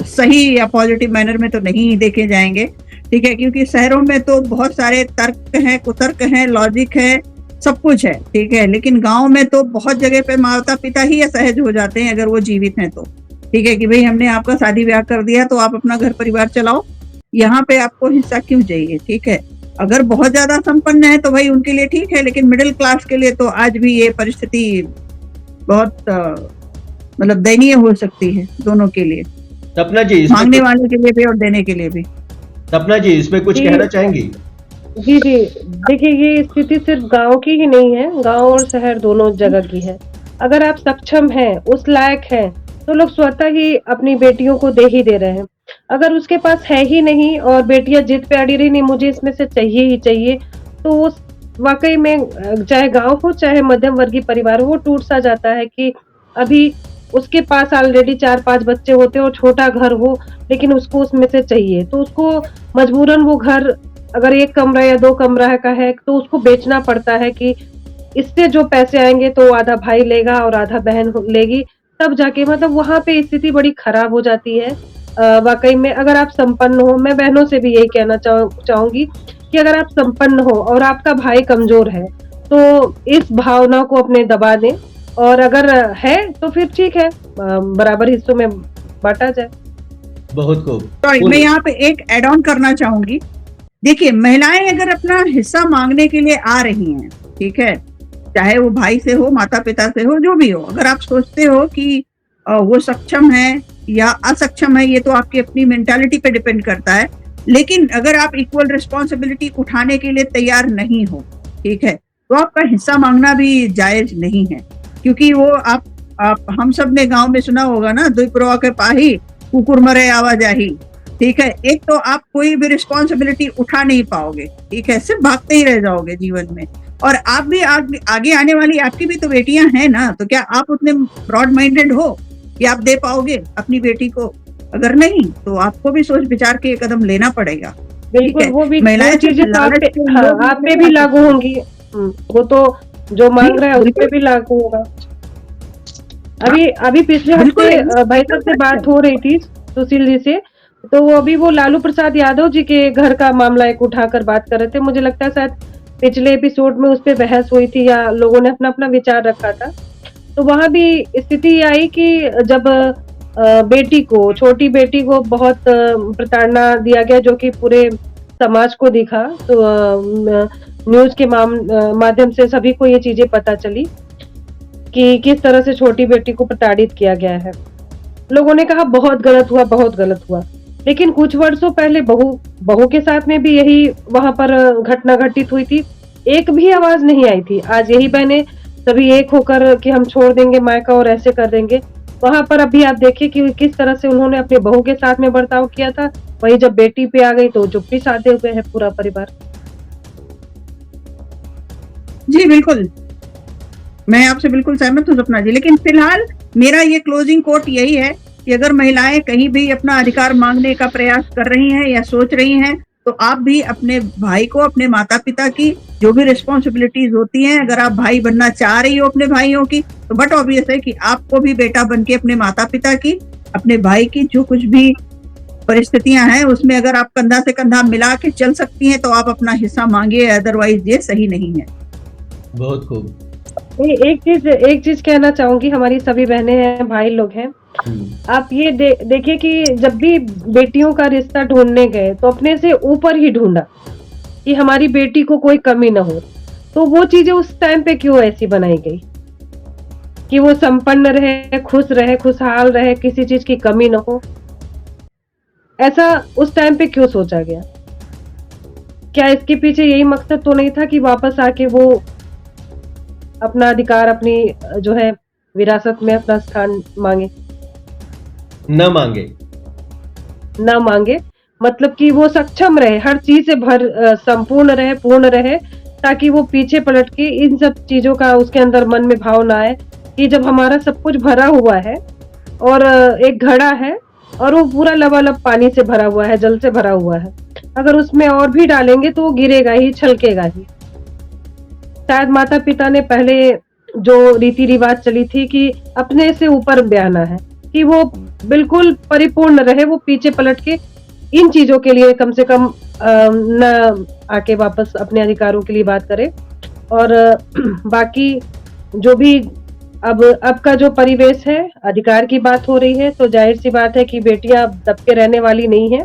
सही या पॉजिटिव मैनर में तो नहीं देखे जाएंगे, ठीक है, क्योंकि शहरों में तो बहुत सारे तर्क हैं, कुतर्क हैं, लॉजिक है, सब कुछ है, ठीक है, लेकिन गांव में तो बहुत जगह पे माता पिता ही असहज हो जाते हैं अगर वो जीवित हैं तो, ठीक है, कि भाई हमने आपका शादी ब्याह कर दिया तो आप अपना घर परिवार चलाओ, यहाँ पे आपको हिस्सा क्यों चाहिए, ठीक है। अगर बहुत ज्यादा संपन्न है तो भाई उनके लिए ठीक है, लेकिन मिडिल क्लास के लिए तो आज भी ये परिस्थिति बहुत मतलब दयनीय हो सकती है दोनों के लिए, सपना जी मांगने वाले के लिए भी और देने के लिए भी। सपना जी इसमें कुछ कहना चाहेंगी? जी जी, देखिए ये स्थिति सिर्फ गांव की ही नहीं है, गांव और शहर दोनों जगह की है। अगर आप सक्षम हैं, उस लायक हैं, तो लोग स्वतः ही अपनी बेटियों को दे ही दे रहे हैं। अगर उसके पास है ही नहीं और बेटियां जिद पे अड़ी रही, नहीं मुझे इसमें से चाहिए ही चाहिए, तो वो वाकई में चाहे गांव हो चाहे मध्यम वर्गीय परिवार हो, वो टूट सा जाता है कि अभी उसके पास ऑलरेडी 4-5 बच्चे होते और छोटा घर हो, लेकिन उसको उसमें से चाहिए, तो उसको मजबूरन वो घर अगर 1 कमरा या 2 कमरा का है तो उसको बेचना पड़ता है कि इससे जो पैसे आएंगे तो आधा भाई लेगा और आधा बहन लेगी, तब जाके मतलब वहां पे स्थिति बड़ी खराब हो जाती है। वाकई में अगर आप संपन्न हो, मैं बहनों से भी यही कहना चाहूंगी कि अगर आप संपन्न हो और आपका भाई कमजोर है तो इस भावना को अपने दबा दें, और अगर है तो फिर ठीक है, बराबर हिस्सों में बांटा जाए। बहुत खूब। तो मैं यहाँ पे एक एड ऑन करना चाहूंगी। देखिए, महिलाएं अगर अपना हिस्सा मांगने के लिए आ रही हैं, ठीक है, चाहे वो भाई से हो, माता पिता से हो, जो भी हो, अगर आप सोचते हो कि वो सक्षम है या असक्षम है, ये तो आपकी अपनी मेंटालिटी पे डिपेंड करता है, लेकिन अगर आप इक्वल रिस्पॉन्सिबिलिटी उठाने के लिए तैयार नहीं हो, ठीक है, तो आपका हिस्सा मांगना भी जायज नहीं है, क्योंकि वो आप हम सब ने गांव में सुना होगा ना, दुपरवा के पाही कुकुर मरे आवाजाही, ठीक है, एक तो आप कोई भी रिस्पॉन्सिबिलिटी उठा नहीं पाओगे, ठीक है, सिर्फ भागते ही रह जाओगे जीवन में, और आप भी आगे आने वाली आपकी भी तो बेटियां हैं ना, तो क्या आप उतने ब्रॉड माइंडेड हो कि आप दे पाओगे अपनी बेटी को? अगर नहीं तो आपको भी सोच विचार के कदम लेना पड़ेगा। बिल्कुल, वो भी महिलाएं चीजें आप पे भी लागू होंगी, वो तो जो मांग रहा है उस पे भी लागू होगा। अभी पिछले हफ्ते भाई साहब से बात हो रही थी सुशील जी से, तो वो अभी वो लालू प्रसाद यादव जी के घर का मामला एक उठाकर बात कर रहे थे, मुझे लगता है शायद पिछले एपिसोड में उस पे बहस हुई थी या लोगों ने अपना अपना विचार रखा था, तो वहां भी स्थिति ये आई कि जब बेटी को, छोटी बेटी को बहुत प्रताड़ना दिया गया, जो कि पूरे समाज को दिखा। तो न्यूज के माध्यम से सभी को ये चीजें पता चली कि किस तरह से छोटी बेटी को प्रताड़ित किया गया है। लोगों ने कहा बहुत गलत हुआ, बहुत गलत हुआ। लेकिन कुछ वर्षों पहले बहू के साथ में भी यही वहां पर घटना घटित हुई थी, एक भी आवाज नहीं आई थी। आज यही बहनें सभी एक होकर कि हम छोड़ देंगे मायका और ऐसे कर देंगे, वहां पर अभी आप देखिए कि किस तरह से उन्होंने अपने बहू के साथ में बर्ताव किया था। वही जब बेटी पे आ गई तो चुप्पी साधे हुए है पूरा परिवार। जी बिल्कुल, मैं आपसे बिल्कुल सहमत हूँ सपना जी। लेकिन फिलहाल मेरा ये क्लोजिंग कोट यही है कि अगर महिलाएं कहीं भी अपना अधिकार मांगने का प्रयास कर रही हैं या सोच रही हैं, तो आप भी अपने भाई को, अपने माता पिता की जो भी रिस्पॉन्सिबिलिटीज होती हैं, अगर आप भाई बनना चाह रही हो अपने भाइयों की, तो बट ऑब्वियस है कि आपको भी बेटा बन के अपने माता पिता की, अपने भाई की जो कुछ भी परिस्थितियां हैं उसमें अगर आप कंधा से कंधा मिला के चल सकती हैं तो आप अपना हिस्सा मांगिए, अदरवाइज ये सही नहीं है। बहुत खूब। एक चीज कहना चाहूंगी, हमारी सभी बहनें हैं, भाई लोग हैं, आप ये देखिए कि जब भी बेटियों का रिश्ता ढूंढने गए तो अपने से ऊपर ही ढूंढा कि हमारी बेटी को कोई कमी ना हो। तो वो चीजें उस टाइम पे क्यों ऐसी बनाई गई कि वो संपन्न रहे, खुश रहे, खुशहाल रहे, किसी चीज की कमी ना हो? ऐसा उस टाइम पे क्यों सोचा गया? क्या इसके पीछे यही मकसद तो नहीं था कि वापस आके वो अपना अधिकार, अपनी जो है विरासत में अपना स्थान मांगे? न मांगे मतलब कि वो सक्षम रहे, हर चीज से संपूर्ण रहे, पूर्ण रहे, ताकि वो पीछे पलट के इन सब चीजों का उसके अंदर मन में भाव ना आए कि जब हमारा सब कुछ भरा हुआ है और एक घड़ा है और वो पूरा लबालब पानी से भरा हुआ है, जल से भरा हुआ है, अगर उसमें और भी डालेंगे तो वो गिरेगा ही, छलकेगा ही। शायद माता पिता ने पहले जो रीति रिवाज चली थी कि अपने से ऊपर बयाना है कि वो बिल्कुल परिपूर्ण रहे, वो पीछे पलट के इन चीजों के लिए कम से कम न आके वापस अपने अधिकारों के लिए बात करे। और बाकी जो भी अब का जो परिवेश है, अधिकार की बात हो रही है, तो जाहिर सी बात है कि बेटियां दबके रहने वाली नहीं है।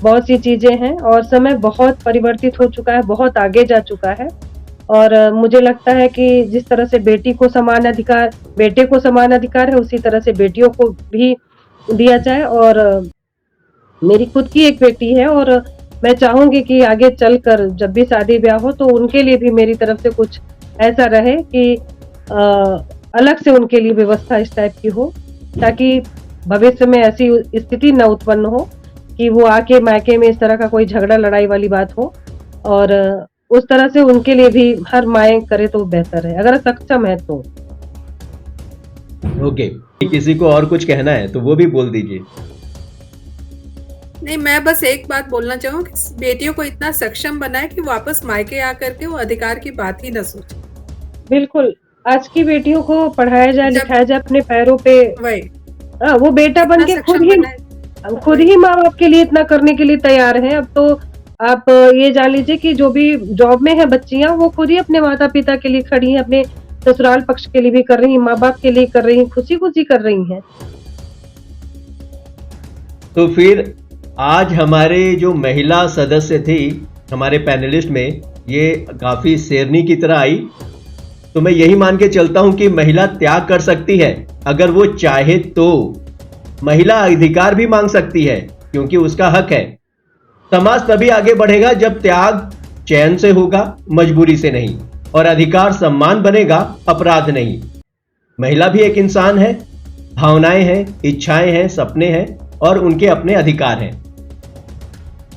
बहुत सी चीजें हैं और समय बहुत परिवर्तित हो चुका है, बहुत आगे जा चुका है। और मुझे लगता है कि जिस तरह से बेटे को समान अधिकार है, उसी तरह से बेटियों को भी दिया जाए। और मेरी खुद की एक बेटी है और मैं चाहूंगी कि आगे चलकर जब भी शादी ब्याह हो तो उनके लिए भी मेरी तरफ से कुछ ऐसा रहे कि अलग से उनके लिए व्यवस्था इस टाइप की हो, ताकि भविष्य में ऐसी स्थिति न उत्पन्न हो कि वो आके मायके में इस तरह का कोई झगड़ा लड़ाई वाली बात हो। और उस तरह से उनके लिए भी हर माए करे तो बेहतर है, अगर सक्षम है तो। ओके, किसी को और कुछ कहना है तो वो भी बोल दीजिए। नहीं, मैं बस एक बात बोलना चाहूँ कि बेटियों को इतना सक्षम बनाए कि वापस मायके आकर के वो अधिकार की बात ही न सोचे। बिल्कुल, आज की बेटियों को पढ़ाया जाए, लिखाया जाए अपने पैरों पे। वही वो बेटा बन के खुद ही माँ बाप के लिए इतना करने के लिए तैयार हैं। अब तो आप ये जान लीजिए कि जो भी जॉब में है बच्चियां, वो खुद ही अपने माता पिता के लिए खड़ी हैं, अपने ससुराल पक्ष के लिए भी कर रही हैं, माँ बाप के लिए कर रही हैं, खुशी खुशी कर रही हैं। तो फिर आज हमारे जो महिला सदस्य थी हमारे पैनलिस्ट में, ये काफी शेरनी की तरह आई। तो मैं यही मान के चलता हूं कि महिला त्याग कर सकती है, अगर वो चाहे तो महिला अधिकार भी मांग सकती है, क्योंकि उसका हक है। समाज तभी आगे बढ़ेगा जब त्याग चैन से होगा, मजबूरी से नहीं, और अधिकार सम्मान बनेगा, अपराध नहीं। महिला भी एक इंसान है, भावनाएं हैं, इच्छाएं हैं, सपने हैं और उनके अपने अधिकार हैं।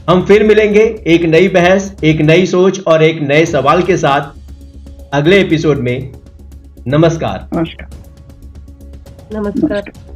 हम फिर मिलेंगे एक नई बहस, एक नई सोच और एक नए सवाल के साथ अगले एपिसोड में। नमस्कार। नमस्कार। नमस्कार।